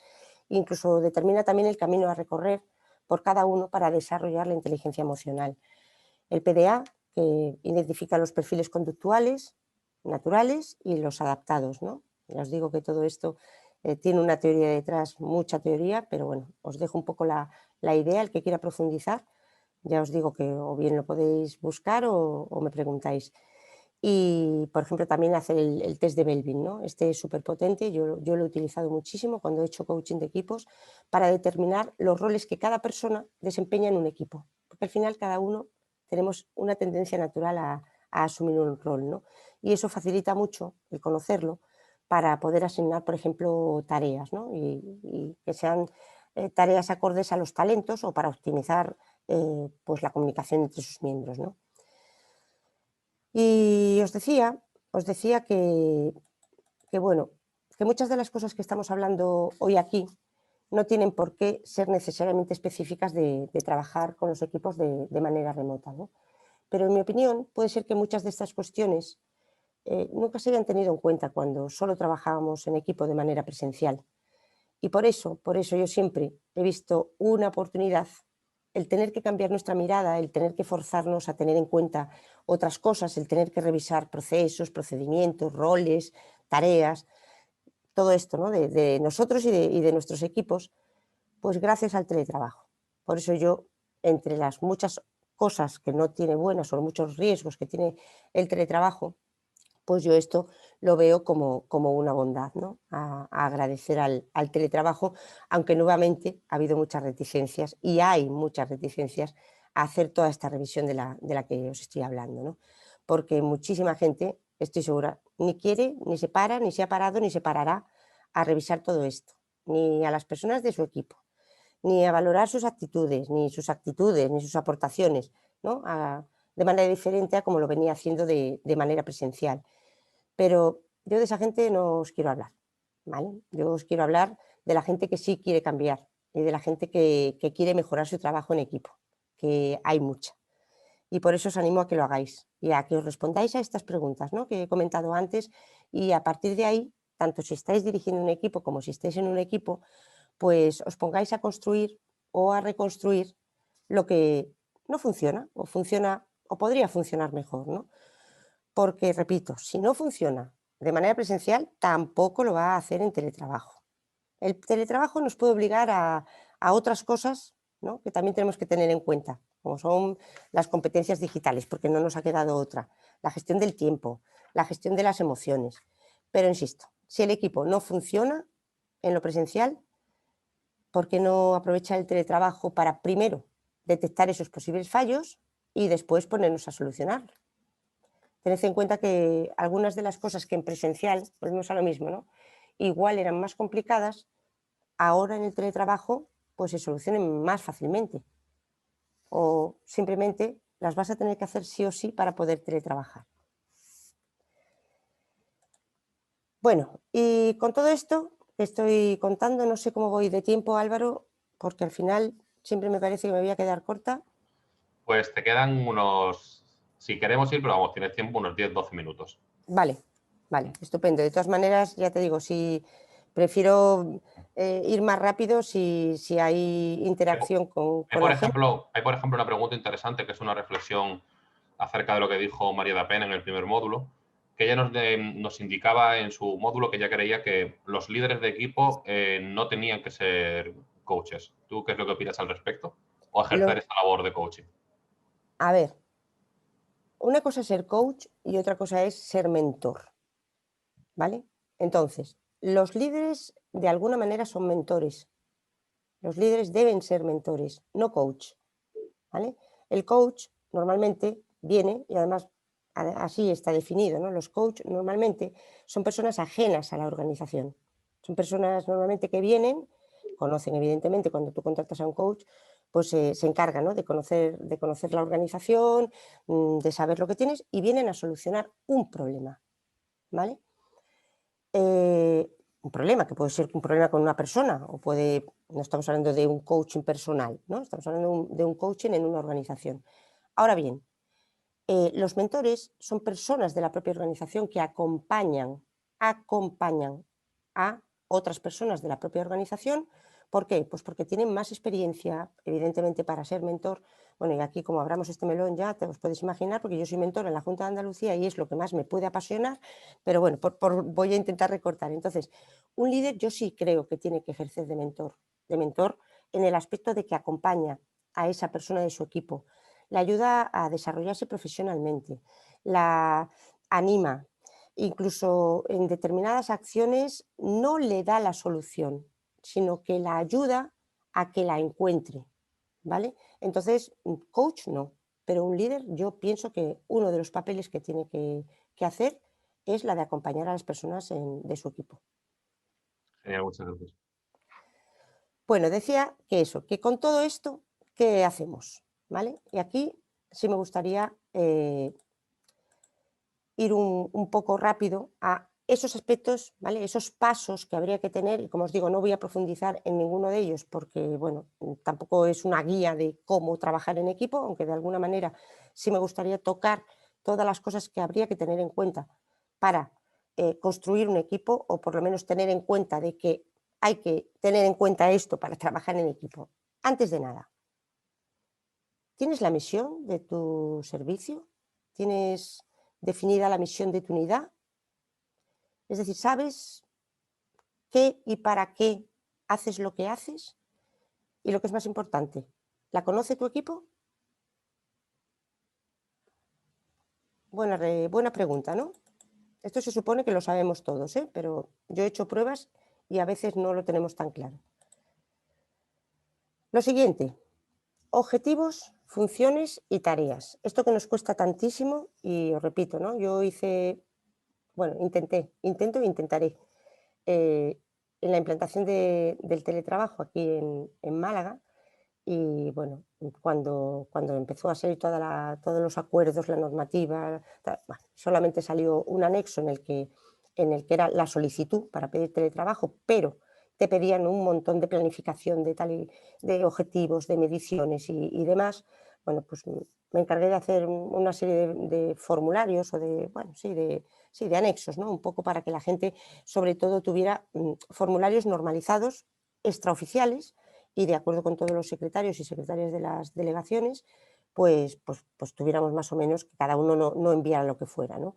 Incluso determina también el camino a recorrer por cada uno para desarrollar la inteligencia emocional. El PDA, que identifica los perfiles conductuales, naturales y los adaptados, ¿no? Ya os digo que todo esto tiene una teoría detrás, mucha teoría, pero bueno, os dejo un poco la idea, el que quiera profundizar, ya os digo que o bien lo podéis buscar o me preguntáis. Y, por ejemplo, también hacer el test de Belvin, ¿no? Este es súper potente, yo lo he utilizado muchísimo cuando he hecho coaching de equipos para determinar los roles que cada persona desempeña en un equipo, porque al final cada uno tenemos una tendencia natural a asumir un rol, ¿no? Y eso facilita mucho el conocerlo para poder asignar, por ejemplo, tareas, ¿no? Y que sean tareas acordes a los talentos o para optimizar pues la comunicación entre sus miembros, ¿no? Y os decía que, bueno, que muchas de las cosas que estamos hablando hoy aquí no tienen por qué ser necesariamente específicas de trabajar con los equipos de manera remota, ¿no? Pero en mi opinión puede ser que muchas de estas cuestiones nunca se hayan tenido en cuenta cuando solo trabajábamos en equipo de manera presencial. Y por eso yo siempre he visto una oportunidad, el tener que cambiar nuestra mirada, el tener que forzarnos a tener en cuenta otras cosas, el tener que revisar procesos, procedimientos, roles, tareas, todo esto, ¿no? de nosotros y de nuestros equipos, pues gracias al teletrabajo. Por eso yo, entre las muchas cosas que no tiene buenas o muchos riesgos que tiene el teletrabajo, pues yo esto lo veo como una bondad, ¿no? A agradecer al teletrabajo, aunque nuevamente ha habido muchas reticencias y hay muchas reticencias a hacer toda esta revisión de la que os estoy hablando, ¿no? Porque muchísima gente, estoy segura, ni quiere, ni se para, ni se ha parado, ni se parará a revisar todo esto, ni a las personas de su equipo, ni a valorar sus actitudes, ni sus aportaciones, ¿no? De manera diferente a como lo venía haciendo de manera presencial. Pero yo de esa gente no os quiero hablar, ¿vale? Yo os quiero hablar de la gente que sí quiere cambiar y de la gente que quiere mejorar su trabajo en equipo, que hay mucha. Y por eso os animo a que lo hagáis y a que os respondáis a estas preguntas, ¿no? Que he comentado antes, y a partir de ahí, tanto si estáis dirigiendo un equipo como si estáis en un equipo, pues os pongáis a construir o a reconstruir lo que no funciona o podría funcionar mejor, ¿no? Porque, repito, si no funciona de manera presencial, tampoco lo va a hacer en teletrabajo. El teletrabajo nos puede obligar a otras cosas, ¿no? Que también tenemos que tener en cuenta, como son las competencias digitales, porque no nos ha quedado otra, la gestión del tiempo, la gestión de las emociones. Pero insisto, si el equipo no funciona en lo presencial, ¿por qué no aprovechar el teletrabajo para primero detectar esos posibles fallos y después ponernos a solucionarlos? Tened en cuenta que algunas de las cosas que en presencial, volvemos a lo mismo, ¿no? Igual eran más complicadas, ahora en el teletrabajo pues se solucionen más fácilmente. O simplemente las vas a tener que hacer sí o sí para poder teletrabajar. Bueno, y con todo esto que estoy contando, no sé cómo voy de tiempo, Álvaro, porque al final siempre me parece que me voy a quedar corta. Pues te quedan unos, si queremos ir, pero vamos, tienes tiempo unos 10-12 minutos. Vale, estupendo. De todas maneras, ya te digo, si prefiero ir más rápido si hay interacción con la gente. Hay, por ejemplo, una pregunta interesante que es una reflexión acerca de lo que dijo María da Pena en el primer módulo, que ella nos indicaba en su módulo que ella creía que los líderes de equipo no tenían que ser coaches. ¿Tú qué es lo que opinas al respecto? ¿O ejercer esa labor de coaching? A ver, una cosa es ser coach y otra cosa es ser mentor, ¿vale? Entonces, los líderes de alguna manera son mentores. Los líderes deben ser mentores, no coach, ¿vale? El coach normalmente viene, y además así está definido, ¿no? Los coaches normalmente son personas ajenas a la organización. Son personas normalmente que vienen, conocen evidentemente cuando tú contratas a un coach, pues se encargan, ¿no? de conocer la organización, de saber lo que tienes y vienen a solucionar un problema, ¿vale? Un problema que puede ser un problema con una persona o puede, no estamos hablando de un coaching personal, ¿no? Estamos hablando de un coaching en una organización. Ahora bien, los mentores son personas de la propia organización que acompañan a otras personas de la propia organización. ¿Por qué? Pues porque tienen más experiencia, evidentemente, para ser mentor. Bueno, y aquí como abramos este melón ya te os podéis imaginar, porque yo soy mentor en la Junta de Andalucía y es lo que más me puede apasionar, pero bueno, voy a intentar recortar. Entonces, un líder yo sí creo que tiene que ejercer de mentor en el aspecto de que acompaña a esa persona de su equipo, la ayuda a desarrollarse profesionalmente, la anima, incluso en determinadas acciones no le da la solución, sino que la ayuda a que la encuentre, ¿vale? Entonces, coach no, pero un líder yo pienso que uno de los papeles que tiene que hacer es la de acompañar a las personas de su equipo. Genial, muchas gracias. Bueno, decía que eso, que con todo esto, ¿qué hacemos? ¿Vale? Y aquí sí me gustaría ir un poco rápido a esos aspectos, ¿vale? Esos pasos que habría que tener, y como os digo, no voy a profundizar en ninguno de ellos porque, bueno, tampoco es una guía de cómo trabajar en equipo, aunque de alguna manera sí me gustaría tocar todas las cosas que habría que tener en cuenta para construir un equipo, o por lo menos tener en cuenta de que hay que tener en cuenta esto para trabajar en equipo. Antes de nada, ¿tienes la misión de tu servicio? ¿Tienes definida la misión de tu unidad? Es decir, ¿sabes qué y para qué haces lo que haces? Y lo que es más importante, ¿la conoce tu equipo? Buena pregunta, ¿no? Esto se supone que lo sabemos todos, ¿eh? Pero yo he hecho pruebas y a veces no lo tenemos tan claro. Lo siguiente, objetivos, funciones y tareas. Esto que nos cuesta tantísimo, y os repito, ¿no? Yo hice, bueno, intento e intentaré. En la implantación del teletrabajo aquí en Málaga, y bueno, cuando empezó a salir todos los acuerdos, la normativa, bueno, solamente salió un anexo en el que era la solicitud para pedir teletrabajo, pero te pedían un montón de planificación de objetivos, de mediciones y demás. Bueno, pues me encargué de hacer una serie de formularios o de anexos, ¿no? Un poco para que la gente sobre todo tuviera formularios normalizados, extraoficiales, y de acuerdo con todos los secretarios y secretarias de las delegaciones, pues tuviéramos más o menos que cada uno no enviara lo que fuera, ¿no?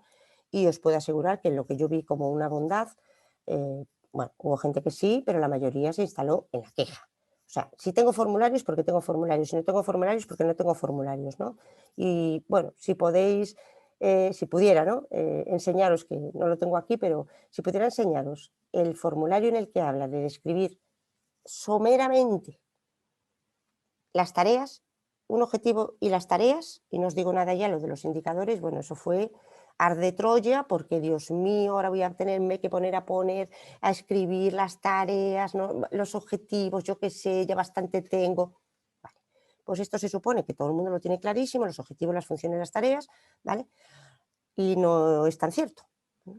Y os puedo asegurar que lo que yo vi como una bondad, bueno, hubo gente que sí, pero la mayoría se instaló en la queja. O sea, si tengo formularios, porque tengo formularios, si no tengo formularios, porque no tengo formularios, ¿no? Y bueno, si podéis, si pudiera, ¿no? Enseñaros, que no lo tengo aquí, pero si pudiera enseñaros el formulario en el que habla de describir someramente las tareas, un objetivo y las tareas, y no os digo nada ya lo de los indicadores, bueno, eso fue ar de Troya, porque Dios mío, ahora voy a tenerme que poner a escribir las tareas, ¿no? Los objetivos, yo qué sé, ya bastante tengo. Vale. Pues esto se supone que todo el mundo lo tiene clarísimo, los objetivos, las funciones, las tareas, ¿vale? Y no es tan cierto.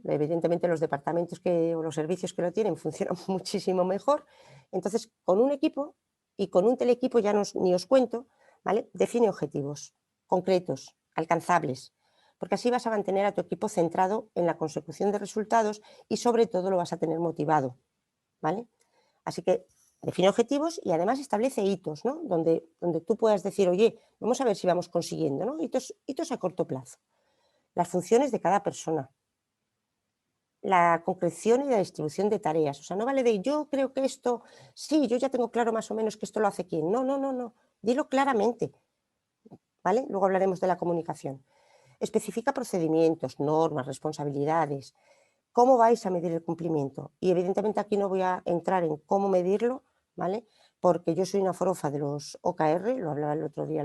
Evidentemente los departamentos o los servicios que lo tienen funcionan muchísimo mejor. Entonces, con un equipo y con un teleequipo, ya ni os cuento, ¿vale? Define objetivos concretos, alcanzables, porque así vas a mantener a tu equipo centrado en la consecución de resultados y sobre todo lo vas a tener motivado, ¿vale? Así que define objetivos y además establece hitos, ¿no? Donde tú puedas decir, oye, vamos a ver si vamos consiguiendo, ¿no? Hitos a corto plazo. Las funciones de cada persona. La concreción y la distribución de tareas. O sea, no vale de yo creo que esto, sí, yo ya tengo claro más o menos que esto lo hace quién. No, no, no, no. Dilo claramente, ¿vale? Luego hablaremos de la comunicación. Especifica procedimientos, normas, responsabilidades. ¿Cómo vais a medir el cumplimiento? Y evidentemente aquí no voy a entrar en cómo medirlo, ¿vale? Porque yo soy una forofa de los OKR, lo hablaba el otro día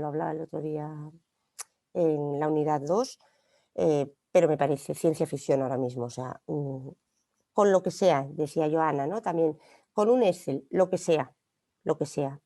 en la unidad 2, pero me parece ciencia ficción ahora mismo. O sea, con lo que sea, decía Joana, ¿no? También con un Excel, lo que sea,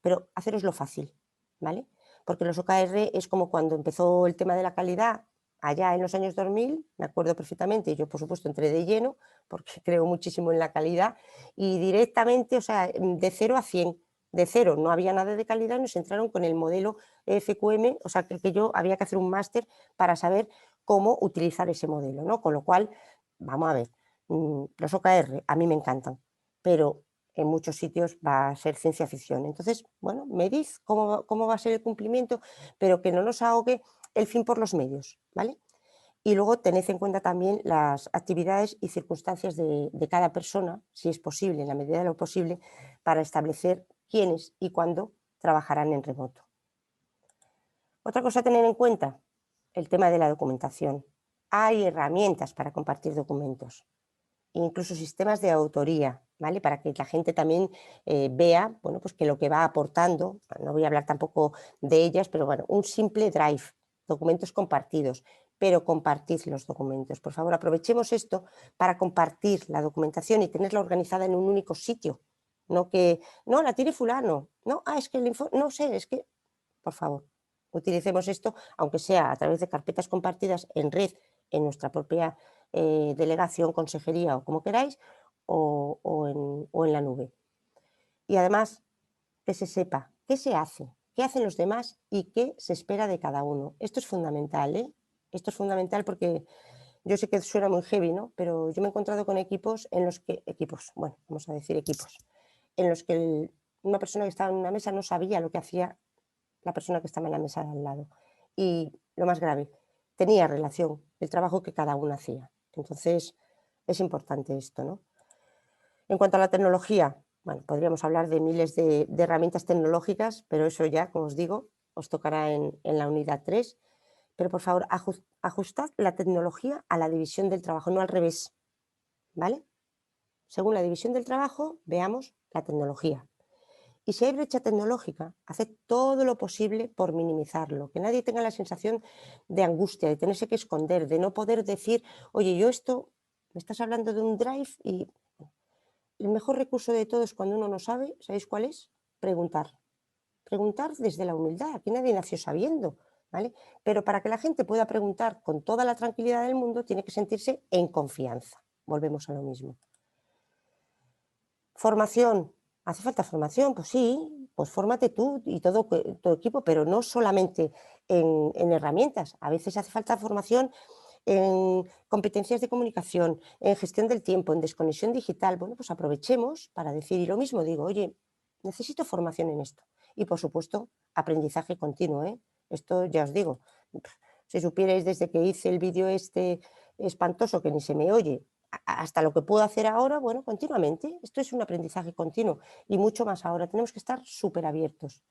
pero haceroslo fácil, ¿vale? Porque los OKR es como cuando empezó el tema de la calidad, allá en los años 2000, me acuerdo perfectamente, y yo por supuesto entré de lleno, porque creo muchísimo en la calidad, y directamente, o sea, de 0 a 100, de 0 no había nada de calidad, nos entraron con el modelo FQM, o sea, que yo había que hacer un máster para saber cómo utilizar ese modelo, ¿no? Con lo cual, vamos a ver, los OKR a mí me encantan, pero en muchos sitios va a ser ciencia ficción. Entonces, bueno, medid cómo va a ser el cumplimiento, pero que no nos ahogue el fin por los medios, ¿vale? Y luego tened en cuenta también las actividades y circunstancias de cada persona, si es posible, en la medida de lo posible, para establecer quiénes y cuándo trabajarán en remoto. Otra cosa a tener en cuenta, el tema de la documentación. Hay herramientas para compartir documentos, incluso sistemas de autoría, ¿vale? Para que la gente también vea, bueno, pues que lo que va aportando, no voy a hablar tampoco de ellas, pero bueno, un simple drive, documentos compartidos, pero compartid los documentos. Por favor, aprovechemos esto para compartir la documentación y tenerla organizada en un único sitio. No que, no, la tiene fulano, no, es que el informe, no sé, es que, por favor, utilicemos esto, aunque sea a través de carpetas compartidas en red, en nuestra propia delegación, consejería o como queráis, o en la nube. Y además, que se sepa qué se hace, qué hacen los demás y qué se espera de cada uno. Esto es fundamental, ¿eh? Esto es fundamental porque yo sé que suena muy heavy, ¿no? Pero yo me he encontrado con equipos en los que, en los que una persona que estaba en una mesa no sabía lo que hacía la persona que estaba en la mesa de al lado. Y lo más grave, tenía relación el trabajo que cada uno hacía. Entonces, es importante esto, ¿no? En cuanto a la tecnología, bueno, podríamos hablar de miles de herramientas tecnológicas, pero eso ya, como os digo, os tocará en la unidad 3. Pero por favor, ajustad la tecnología a la división del trabajo, no al revés, ¿vale? Según la división del trabajo, veamos la tecnología. Y si hay brecha tecnológica, haced todo lo posible por minimizarlo, que nadie tenga la sensación de angustia, de tenerse que esconder, de no poder decir, oye, yo esto, me estás hablando de un drive y el mejor recurso de todo es cuando uno no sabe, ¿sabéis cuál es? Preguntar. Preguntar desde la humildad, aquí nadie nació sabiendo, ¿vale? Pero para que la gente pueda preguntar con toda la tranquilidad del mundo, tiene que sentirse en confianza. Volvemos a lo mismo. Formación. ¿Hace falta formación? Pues sí, pues fórmate tú y todo tu equipo, pero no solamente en herramientas. A veces hace falta formación en competencias de comunicación, en gestión del tiempo, en desconexión digital. Bueno, pues aprovechemos para decir, y lo mismo digo, oye, necesito formación en esto. Y por supuesto, aprendizaje continuo, ¿eh? Esto ya os digo, si supierais desde que hice el vídeo este espantoso que ni se me oye, hasta lo que puedo hacer ahora, bueno, continuamente. Esto es un aprendizaje continuo y mucho más ahora. Tenemos que estar súper abiertos.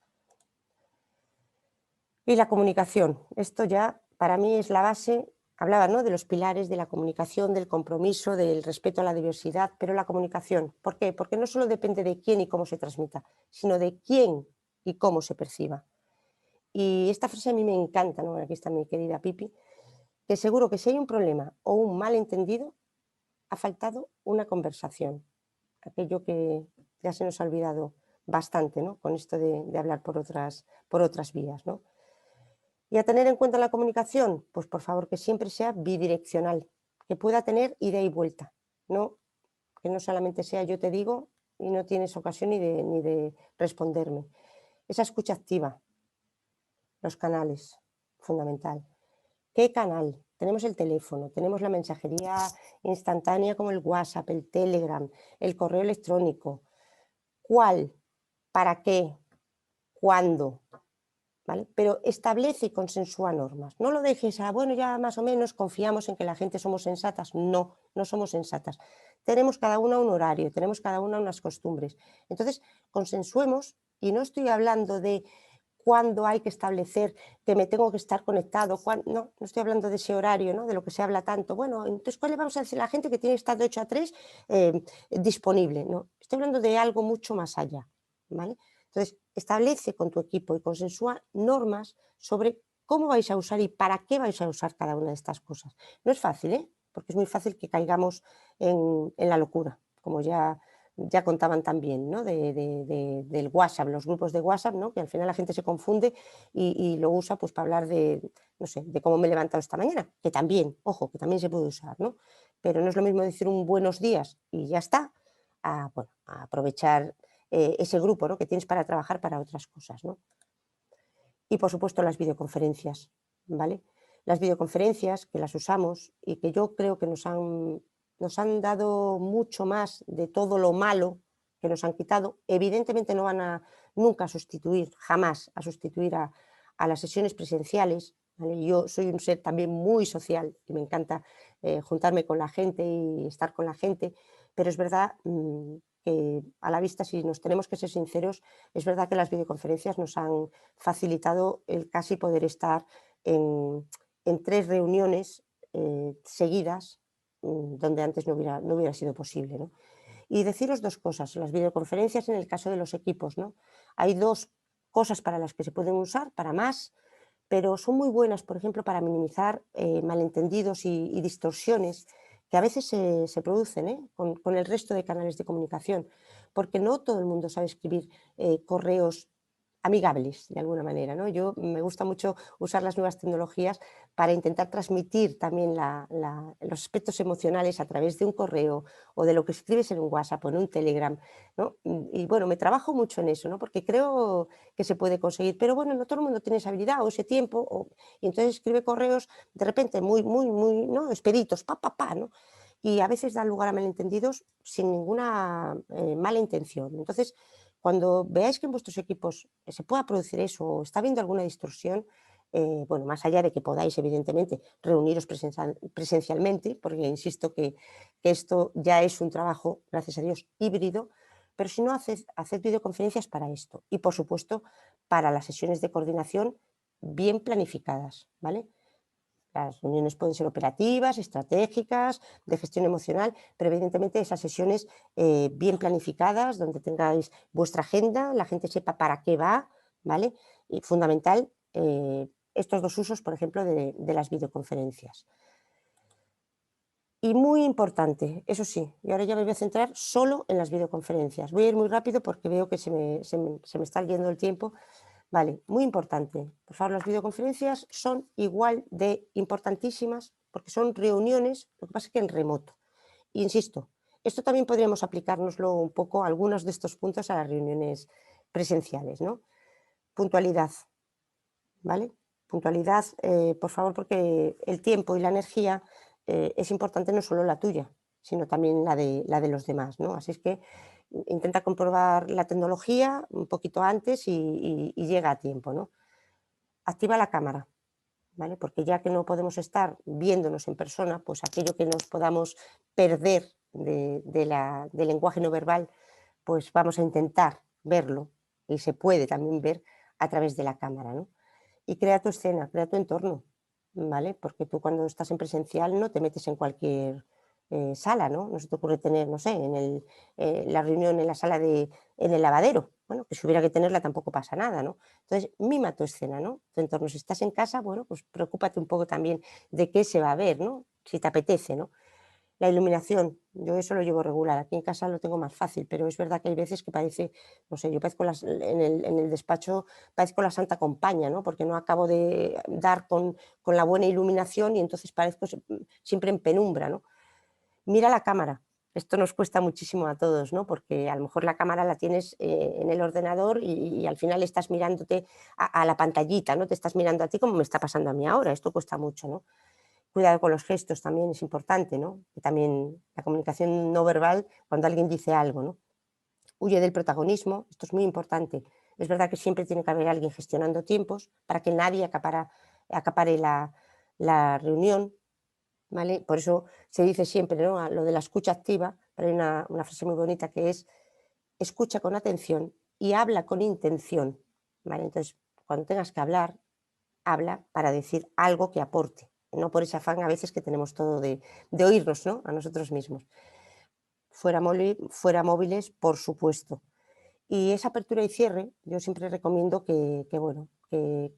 Y la comunicación, esto ya para mí es la base. Hablaba, ¿no?, de los pilares de la comunicación, del compromiso, del respeto a la diversidad, pero la comunicación, ¿por qué? Porque no solo depende de quién y cómo se transmita, sino de quién y cómo se perciba. Y esta frase a mí me encanta, ¿no? Aquí está mi querida Pipi, que seguro que si hay un problema o un malentendido, ha faltado una conversación, aquello que ya se nos ha olvidado bastante, ¿no?, con esto de hablar por otras vías, ¿no? Y a tener en cuenta la comunicación, pues por favor que siempre sea bidireccional, que pueda tener ida y vuelta, ¿no? Que no solamente sea yo te digo y no tienes ocasión ni de responderme. Esa escucha activa, los canales, fundamental. ¿Qué canal? Tenemos el teléfono, tenemos la mensajería instantánea como el WhatsApp, el Telegram, el correo electrónico, cuál, para qué, cuándo, ¿vale? Pero establece y consensúa normas. No lo dejes a, bueno, ya más o menos confiamos en que la gente somos sensatas. No, no somos sensatas. Tenemos cada una un horario, tenemos cada una unas costumbres. Entonces, consensuemos, y no estoy hablando de cuándo hay que establecer que me tengo que estar conectado, no estoy hablando de ese horario, ¿no? De lo que se habla tanto. Bueno, entonces, ¿cuál le vamos a decir a la gente que tiene que estar de 8 a 3 disponible? No, estoy hablando de algo mucho más allá, ¿vale? Entonces, establece con tu equipo y consensúa normas sobre cómo vais a usar y para qué vais a usar cada una de estas cosas. No es fácil, ¿eh? Porque es muy fácil que caigamos en la locura, como ya contaban también, ¿no? Del WhatsApp, los grupos de WhatsApp, ¿no? Que al final la gente se confunde y lo usa pues, para hablar de, no sé, de cómo me he levantado esta mañana, que también, ojo, que también se puede usar, ¿no? Pero no es lo mismo decir un buenos días y ya está, bueno, a aprovechar ese grupo, ¿no? Que tienes para trabajar para otras cosas, ¿no? Y por supuesto las videoconferencias, ¿vale? Las videoconferencias que las usamos y que yo creo que nos han dado mucho más de todo lo malo que nos han quitado, evidentemente no van a nunca sustituir, jamás a sustituir a las sesiones presenciales, ¿vale? Yo soy un ser también muy social y me encanta juntarme con la gente y estar con la gente, pero es verdad que a la vista, si nos tenemos que ser sinceros, es verdad que las videoconferencias nos han facilitado el casi poder estar en 3 reuniones seguidas, donde antes no hubiera sido posible, ¿no? Y deciros 2 cosas, las videoconferencias en el caso de los equipos, ¿no? Hay 2 cosas para las que se pueden usar, para más, pero son muy buenas, por ejemplo, para minimizar malentendidos y distorsiones que a veces se producen con el resto de canales de comunicación, porque no todo el mundo sabe escribir correos amigables, de alguna manera, ¿no? Yo me gusta mucho usar las nuevas tecnologías para intentar transmitir también los aspectos emocionales a través de un correo o de lo que escribes en un WhatsApp o en un Telegram, ¿no? Y bueno, me trabajo mucho en eso, ¿no? Porque creo que se puede conseguir, pero bueno, no todo el mundo tiene esa habilidad o ese tiempo, y entonces escribe correos de repente muy, ¿no? Expeditos, ¿no? Y a veces dan lugar a malentendidos sin ninguna mala intención. Entonces, cuando veáis que en vuestros equipos se pueda producir eso o está habiendo alguna distorsión, bueno, más allá de que podáis, evidentemente, reuniros presencialmente, porque insisto que esto ya es un trabajo, gracias a Dios, híbrido, pero si no, haced videoconferencias para esto y, por supuesto, para las sesiones de coordinación bien planificadas, ¿vale? Las reuniones pueden ser operativas, estratégicas, de gestión emocional, pero evidentemente esas sesiones bien planificadas, donde tengáis vuestra agenda, la gente sepa para qué va, ¿vale? Y fundamental, estos 2 usos, por ejemplo, de las videoconferencias. Y muy importante, eso sí, y ahora ya me voy a centrar solo en las videoconferencias. Voy a ir muy rápido porque veo que se me está yendo el tiempo. Vale, muy importante. Por favor, las videoconferencias son igual de importantísimas porque son reuniones, lo que pasa es que en remoto. Insisto, esto también podríamos aplicárnoslo un poco, algunos de estos puntos, a las reuniones presenciales, ¿no? Puntualidad, ¿vale? Puntualidad, por favor, porque el tiempo y la energía es importante no solo la tuya, sino también la de los demás, ¿no? Así es que intenta comprobar la tecnología un poquito antes y llega a tiempo, ¿no? Activa la cámara, ¿vale? Porque ya que no podemos estar viéndonos en persona, pues aquello que nos podamos perder del lenguaje no verbal, pues vamos a intentar verlo y se puede también ver a través de la cámara, ¿no? Y crea tu escena, crea tu entorno, ¿vale? Porque tú cuando estás en presencial no te metes en cualquier sala, ¿no? No se te ocurre tener, no sé, la reunión en la sala en el lavadero. Bueno, que si hubiera que tenerla tampoco pasa nada, ¿no? Entonces, mima tu escena, ¿no? Tu entorno. Si estás en casa, bueno, pues preocúpate un poco también de qué se va a ver, ¿no? Si te apetece, ¿no? La iluminación, yo eso lo llevo regular, aquí en casa lo tengo más fácil, pero es verdad que hay veces que parece, no sé, yo parezco en el despacho, parezco la Santa Compaña, ¿no? Porque no acabo de dar con la buena iluminación y entonces parezco siempre en penumbra, ¿no? Mira la cámara, esto nos cuesta muchísimo a todos, ¿no? Porque a lo mejor la cámara la tienes en el ordenador y al final estás mirándote a la pantallita, ¿no? Te estás mirando a ti como me está pasando a mí ahora, esto cuesta mucho, ¿no? Cuidado con los gestos también es importante, ¿no? Y también la comunicación no verbal cuando alguien dice algo, ¿no? huye del protagonismo, esto es muy importante. Es verdad que siempre tiene que haber alguien gestionando tiempos para que nadie acapare la reunión, ¿vale? Por eso se dice siempre, ¿no?, lo de la escucha activa, pero hay una frase muy bonita que es: escucha con atención y habla con intención, ¿vale? Entonces, cuando tengas que hablar, habla para decir algo que aporte, no por ese afán a veces que tenemos todo de oírnos, ¿no?, a nosotros mismos. Fuera móviles, por supuesto. Y esa apertura y cierre, yo siempre recomiendo que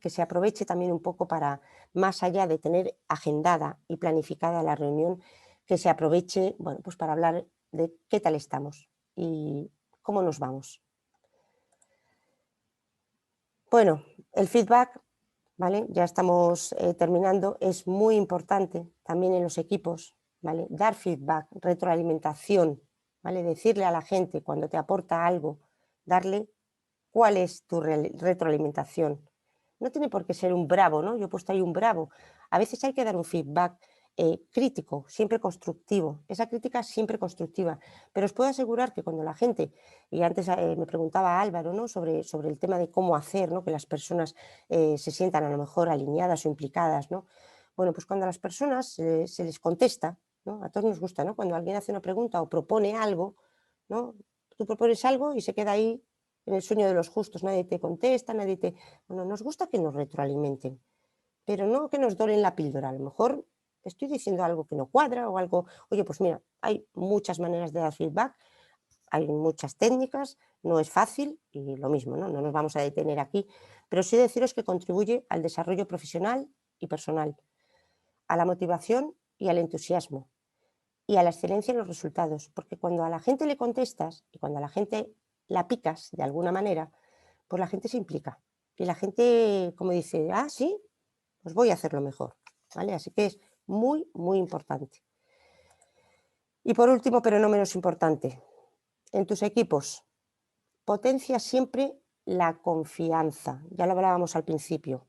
se aproveche también un poco para, más allá de tener agendada y planificada la reunión, que se aproveche, bueno, pues para hablar de qué tal estamos y cómo nos vamos. Bueno, el feedback, ¿vale? Ya estamos terminando, es muy importante también en los equipos, ¿vale? Dar feedback, retroalimentación, ¿vale? Decirle a la gente cuando te aporta algo, darle cuál es tu retroalimentación. No tiene por qué ser un bravo, ¿no? Yo he puesto ahí un bravo. A veces hay que dar un feedback crítico, siempre constructivo. Esa crítica siempre constructiva. Pero os puedo asegurar que cuando la gente, y antes me preguntaba Álvaro, ¿no?, sobre el tema de cómo hacer, ¿no?, que las personas se sientan a lo mejor alineadas o implicadas, ¿no? Bueno, pues cuando a las personas se les contesta, ¿no? A todos nos gusta, ¿no?, cuando alguien hace una pregunta o propone algo, ¿no? Tú propones algo y se queda ahí en el sueño de los justos, nadie te contesta, nadie te... Bueno, nos gusta que nos retroalimenten, pero no que nos doren la píldora. A lo mejor estoy diciendo algo que no cuadra o algo... Oye, pues mira, hay muchas maneras de dar feedback, hay muchas técnicas, no es fácil y lo mismo, ¿no? No nos vamos a detener aquí, pero sí deciros que contribuye al desarrollo profesional y personal, a la motivación y al entusiasmo y a la excelencia en los resultados, porque cuando a la gente le contestas y cuando a la gente la picas de alguna manera, pues la gente se implica y la gente, como dice, ah, sí, pues voy a hacerlo mejor, ¿vale? Así que es muy, muy importante. Y por último, pero no menos importante, en tus equipos, potencia siempre la confianza, ya lo hablábamos al principio,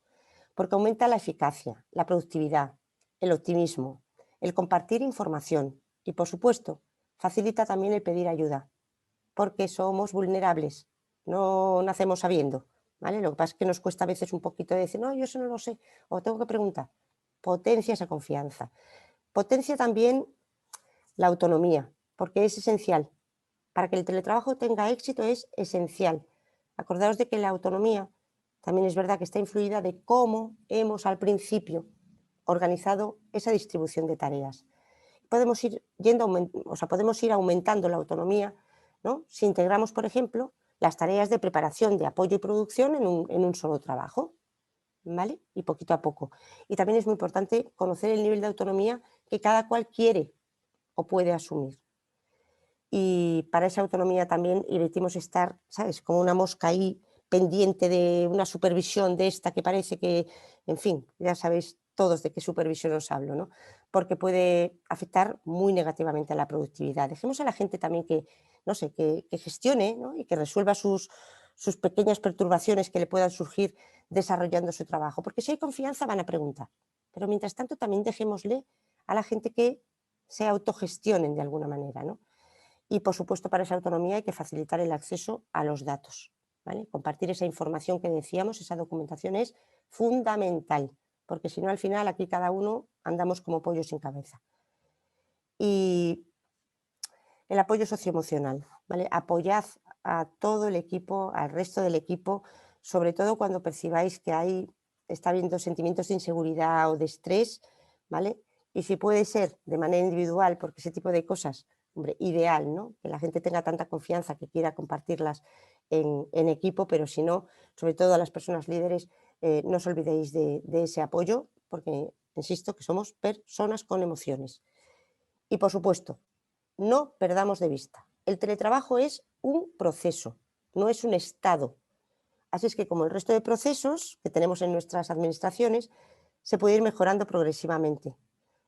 porque aumenta la eficacia, la productividad, el optimismo, el compartir información y, por supuesto, facilita también el pedir ayuda, porque somos vulnerables, no nacemos sabiendo, ¿vale? Lo que pasa es que nos cuesta a veces un poquito de decir, no, yo eso no lo sé, o tengo que preguntar. Potencia esa confianza. Potencia también la autonomía, porque es esencial. Para que el teletrabajo tenga éxito es esencial. Acordaos de que la autonomía también es verdad que está influida de cómo hemos al principio organizado esa distribución de tareas. Podemos ir podemos ir aumentando la autonomía, ¿no?, si integramos, por ejemplo, las tareas de preparación, de apoyo y producción en un solo trabajo, ¿vale? Y poquito a poco. Y también es muy importante conocer el nivel de autonomía que cada cual quiere o puede asumir. Y para esa autonomía también evitemos estar, ¿sabes?, como una mosca ahí pendiente de una supervisión de esta que parece que, en fin, ya sabéis todos de qué supervisión os hablo, ¿no? Porque puede afectar muy negativamente a la productividad. Dejemos a la gente también que, no sé, que gestione, ¿no?, y que resuelva sus pequeñas perturbaciones que le puedan surgir desarrollando su trabajo. Porque si hay confianza van a preguntar. Pero mientras tanto también dejémosle a la gente que se autogestionen de alguna manera, ¿no? Y, por supuesto, para esa autonomía hay que facilitar el acceso a los datos, ¿vale? Compartir esa información que decíamos, esa documentación es fundamental, porque si no, al final aquí cada uno andamos como pollo sin cabeza. Y el apoyo socioemocional, ¿vale? Apoyad a todo el equipo, al resto del equipo, sobre todo cuando percibáis que está habiendo sentimientos de inseguridad o de estrés, ¿vale? Y si puede ser de manera individual, porque ese tipo de cosas, hombre, ideal, ¿no?, que la gente tenga tanta confianza que quiera compartirlas en equipo, pero si no, sobre todo a las personas líderes, no os olvidéis de ese apoyo, porque, insisto, que somos personas con emociones. Y, por supuesto, no perdamos de vista, el teletrabajo es un proceso, no es un estado. Así es que, como el resto de procesos que tenemos en nuestras administraciones, se puede ir mejorando progresivamente.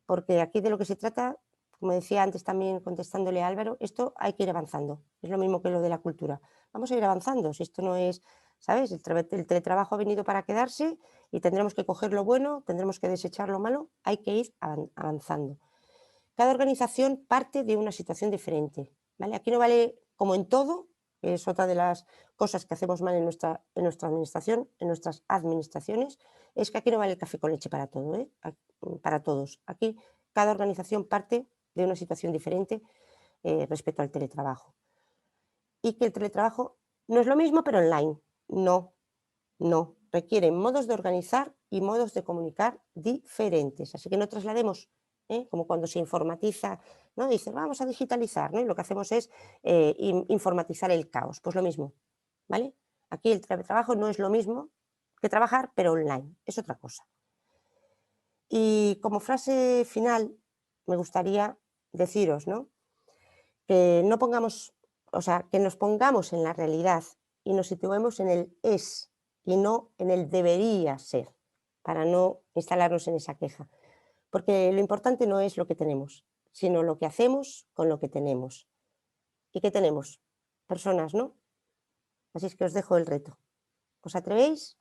Porque aquí de lo que se trata, como decía antes también contestándole a Álvaro, esto hay que ir avanzando. Es lo mismo que lo de la cultura. Vamos a ir avanzando. Si esto no es, ¿sabes? El teletrabajo ha venido para quedarse y tendremos que coger lo bueno, tendremos que desechar lo malo. Hay que ir avanzando. Cada organización parte de una situación diferente, ¿vale? Aquí no vale, como en todo, Es otra de las cosas que hacemos mal en nuestra administración, en nuestras administraciones, es que aquí no vale el café con leche para todo, ¿eh? Para todos. Aquí cada organización parte de una situación diferente respecto al teletrabajo. Y que el teletrabajo no es lo mismo, pero online. No, no. Requiere modos de organizar y modos de comunicar diferentes. Así que no traslademos, como cuando se informatiza, ¿no? Dice, vamos a digitalizar, ¿no? Y lo que hacemos es informatizar el caos. Pues lo mismo, ¿vale? Aquí el teletrabajo no es lo mismo que trabajar, pero online. Es otra cosa. Y como frase final, me gustaría deciros, ¿no? Que no pongamos, o sea, que nos pongamos en la realidad y nos situemos en el es y no en el debería ser, para no instalarnos en esa queja. Porque lo importante no es lo que tenemos, sino lo que hacemos con lo que tenemos. ¿Y qué tenemos? Personas, ¿no? Así es que os dejo el reto. ¿Os atrevéis?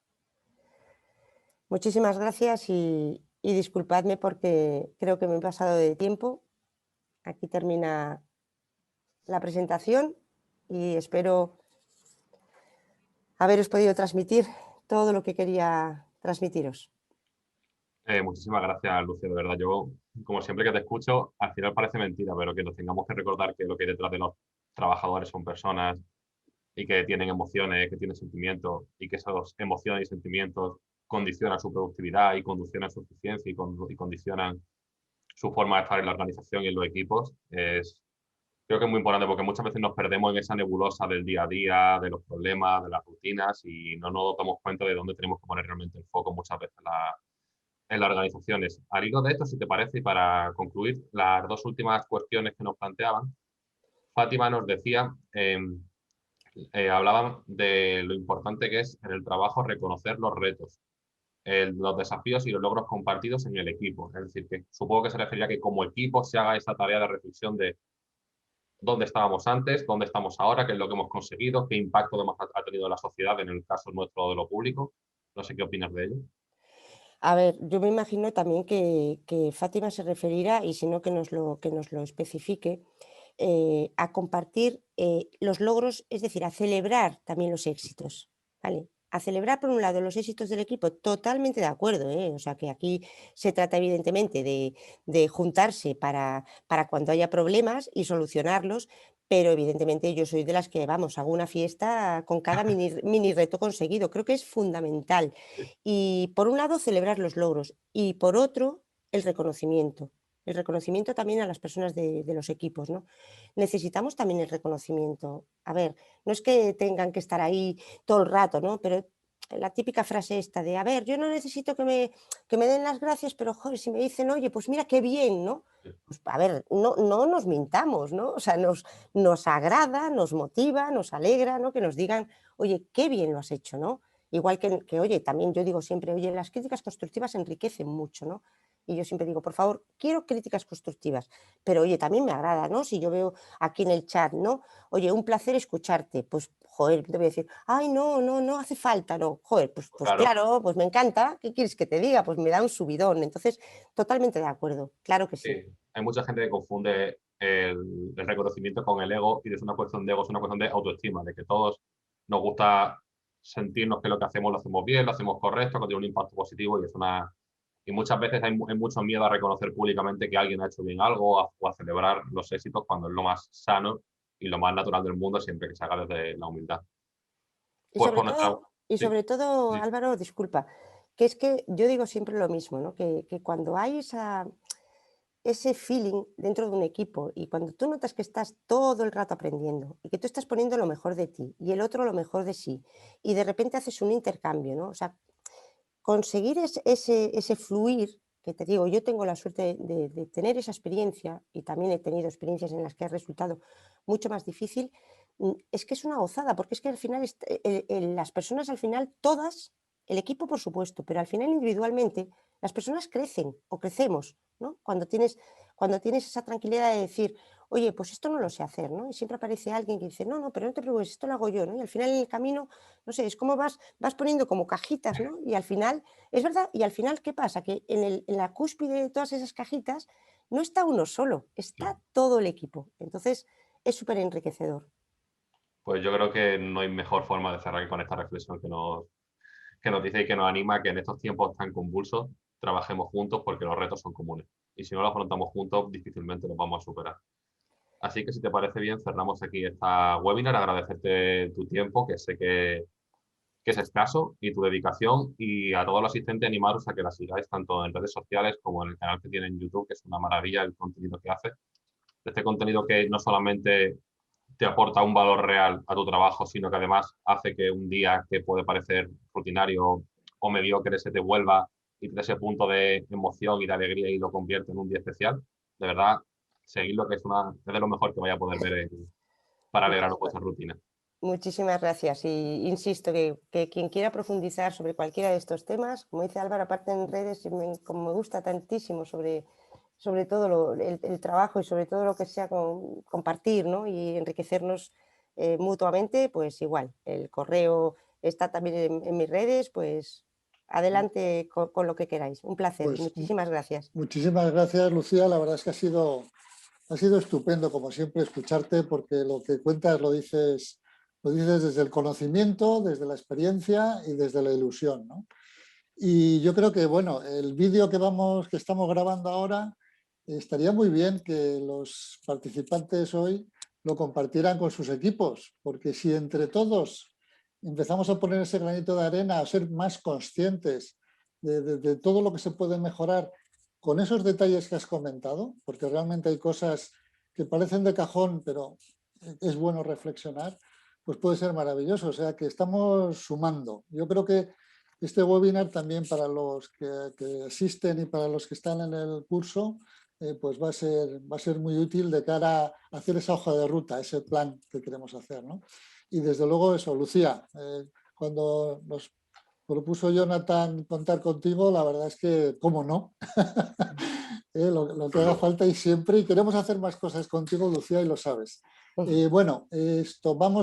Muchísimas gracias y disculpadme porque creo que me he pasado de tiempo. Aquí termina la presentación y espero haberos podido transmitir todo lo que quería transmitiros. Muchísimas gracias, Lucio, de verdad. Yo, como siempre que te escucho, al final parece mentira, pero que nos tengamos que recordar que lo que hay detrás de los trabajadores son personas y que tienen emociones, que tienen sentimientos y que esas emociones y sentimientos condicionan su productividad y condicionan su eficiencia y condicionan su forma de estar en la organización y en los equipos. Creo que es muy importante porque muchas veces nos perdemos en esa nebulosa del día a día, de los problemas, de las rutinas y no nos damos cuenta de dónde tenemos que poner realmente el foco muchas veces en las organizaciones. Al hilo de esto, si te parece, y para concluir, las dos últimas cuestiones que nos planteaban, Fátima nos decía, hablaban de lo importante que es en el trabajo reconocer los retos, los desafíos y los logros compartidos en el equipo. Es decir, que supongo que se refería a que como equipo se haga esa tarea de reflexión de dónde estábamos antes, dónde estamos ahora, qué es lo que hemos conseguido, qué impacto ha tenido la sociedad en el caso nuestro de lo público. No sé qué opinas de ello. A ver, yo me imagino también que Fátima se referirá, y si no que nos lo especifique, a compartir los logros, es decir, a celebrar también los éxitos, ¿vale? A celebrar, por un lado, los éxitos del equipo, totalmente de acuerdo, ¿eh? O sea, que aquí se trata evidentemente de juntarse para cuando haya problemas y solucionarlos, pero evidentemente yo soy de las que, vamos, hago una fiesta con cada mini reto conseguido. Creo que es fundamental. Y por un lado, celebrar los logros y por otro, el reconocimiento. El reconocimiento también a las personas de los equipos, ¿no? Necesitamos también el reconocimiento. A ver, no es que tengan que estar ahí todo el rato, ¿no? Pero la típica frase esta de, a ver, yo no necesito que me den las gracias, pero joder, si me dicen, oye, pues mira qué bien, ¿no? Pues a ver, no nos mintamos, ¿no? O sea, nos agrada, nos motiva, nos alegra, ¿no? Que nos digan, oye, qué bien lo has hecho, ¿no? Igual que, oye, también yo digo siempre, oye, las críticas constructivas enriquecen mucho, ¿no? Y yo siempre digo, por favor, quiero críticas constructivas, pero oye, también me agrada, ¿no? Si yo veo aquí en el chat, ¿no? Oye, un placer escucharte, pues, joder, te voy a decir, ay, no hace falta, no, joder, pues claro, pues me encanta, ¿qué quieres que te diga? Pues me da un subidón, entonces, totalmente de acuerdo, claro que sí. Hay mucha gente que confunde el reconocimiento con el ego y es una cuestión de ego, es una cuestión de autoestima, de que todos nos gusta sentirnos que lo que hacemos lo hacemos bien, lo hacemos correcto, que tiene un impacto positivo y muchas veces hay mucho miedo a reconocer públicamente que alguien ha hecho bien algo o a celebrar los éxitos cuando es lo más sano y lo más natural del mundo siempre que se haga desde la humildad. Y Pues sobre todo, sí. Álvaro, disculpa, que es que yo digo siempre lo mismo, ¿no? Que cuando hay ese feeling dentro de un equipo y cuando tú notas que estás todo el rato aprendiendo y que tú estás poniendo lo mejor de ti y el otro lo mejor de sí y de repente haces un intercambio, ¿no? O sea, conseguir ese fluir, que te digo, yo tengo la suerte de tener esa experiencia y también he tenido experiencias en las que ha resultado mucho más difícil, es que es una gozada, porque es que al final las personas al final, todas, el equipo por supuesto, pero al final individualmente las personas crecen o crecemos, ¿no? Cuando tienes esa tranquilidad de decir, oye, pues esto no lo sé hacer, ¿no? Y siempre aparece alguien que dice, no, pero no te preocupes, esto lo hago yo, ¿no? Y al final en el camino, no sé, es como vas poniendo como cajitas, ¿no? Y al final, es verdad, y al final, ¿qué pasa? Que en la cúspide de todas esas cajitas no está uno solo, está todo el equipo. Entonces, es súper enriquecedor. Pues yo creo que no hay mejor forma de cerrar con esta reflexión que nos dice y que nos anima que en estos tiempos tan convulsos trabajemos juntos porque los retos son comunes. Y si no los afrontamos juntos, difícilmente los vamos a superar. Así que si te parece bien, cerramos aquí esta webinar. Agradecerte tu tiempo, que sé que es escaso, y tu dedicación. Y a todos los asistentes, animaros a que la sigáis tanto en redes sociales como en el canal que tiene en YouTube, que es una maravilla el contenido que hace. Este contenido que no solamente te aporta un valor real a tu trabajo, sino que además hace que un día que puede parecer rutinario o mediocre se te vuelva y de ese punto de emoción y de alegría y lo convierte en un día especial. De verdad, seguidlo, que es de lo mejor que vaya a poder ver para alegraros vuestra rutina. Muchísimas gracias. Y insisto que quien quiera profundizar sobre cualquiera de estos temas, como dice Álvaro, aparte en redes, como me gusta tantísimo sobre todo el trabajo y sobre todo lo que sea compartir, ¿no? Y enriquecernos mutuamente, pues igual. El correo está también en mis redes, pues adelante con lo que queráis. Un placer. Pues, muchísimas gracias. Muchísimas gracias, Lucía. La verdad es que ha sido estupendo, como siempre, escucharte, porque lo que cuentas lo dices desde el conocimiento, desde la experiencia y desde la ilusión, ¿no? Y yo creo que, bueno, el vídeo que estamos grabando ahora, estaría muy bien que los participantes hoy lo compartieran con sus equipos, porque si entre todos empezamos a poner ese granito de arena, a ser más conscientes de todo lo que se puede mejorar con esos detalles que has comentado, porque realmente hay cosas que parecen de cajón, pero es bueno reflexionar, pues puede ser maravilloso. O sea, que estamos sumando. Yo creo que este webinar también para los que asisten y para los que están en el curso, pues va a ser muy útil de cara a hacer esa hoja de ruta, ese plan que queremos hacer, ¿no? Y desde luego eso, Lucía, cuando nos propuso Jonathan contar contigo, la verdad es que, ¿cómo no? Lo que haga falta y siempre, y queremos hacer más cosas contigo, Lucía, y lo sabes. Bueno,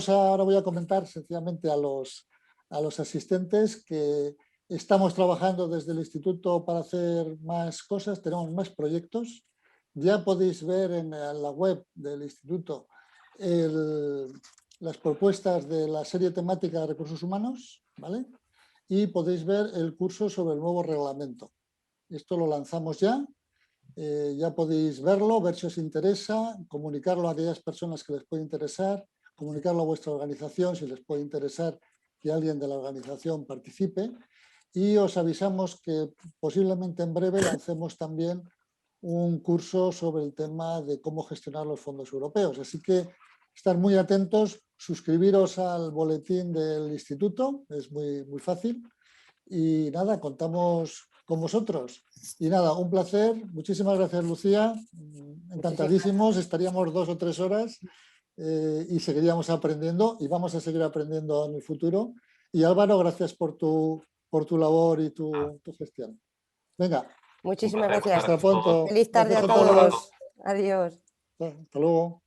ahora voy a comentar sencillamente a los asistentes que estamos trabajando desde el instituto para hacer más cosas, tenemos más proyectos. Ya podéis ver en la web del instituto las propuestas de la serie temática de recursos humanos, ¿vale? Y podéis ver el curso sobre el nuevo reglamento. Esto lo lanzamos ya. Ya podéis verlo, ver si os interesa, comunicarlo a aquellas personas que les puede interesar, comunicarlo a vuestra organización si les puede interesar que alguien de la organización participe, y os avisamos que posiblemente en breve lancemos también un curso sobre el tema de cómo gestionar los fondos europeos. Así que estar muy atentos, suscribiros al boletín del instituto, es muy, muy fácil, y nada, contamos con vosotros. Y nada, un placer. Muchísimas gracias, Lucía. Encantadísimos. Estaríamos 2 o 3 horas y seguiríamos aprendiendo y vamos a seguir aprendiendo en el futuro. Y Álvaro, gracias por tu labor y tu gestión. Venga. Muchísimas gracias. Hasta pronto. Feliz tarde a Gracias a todos. todos. Adiós. Hasta luego.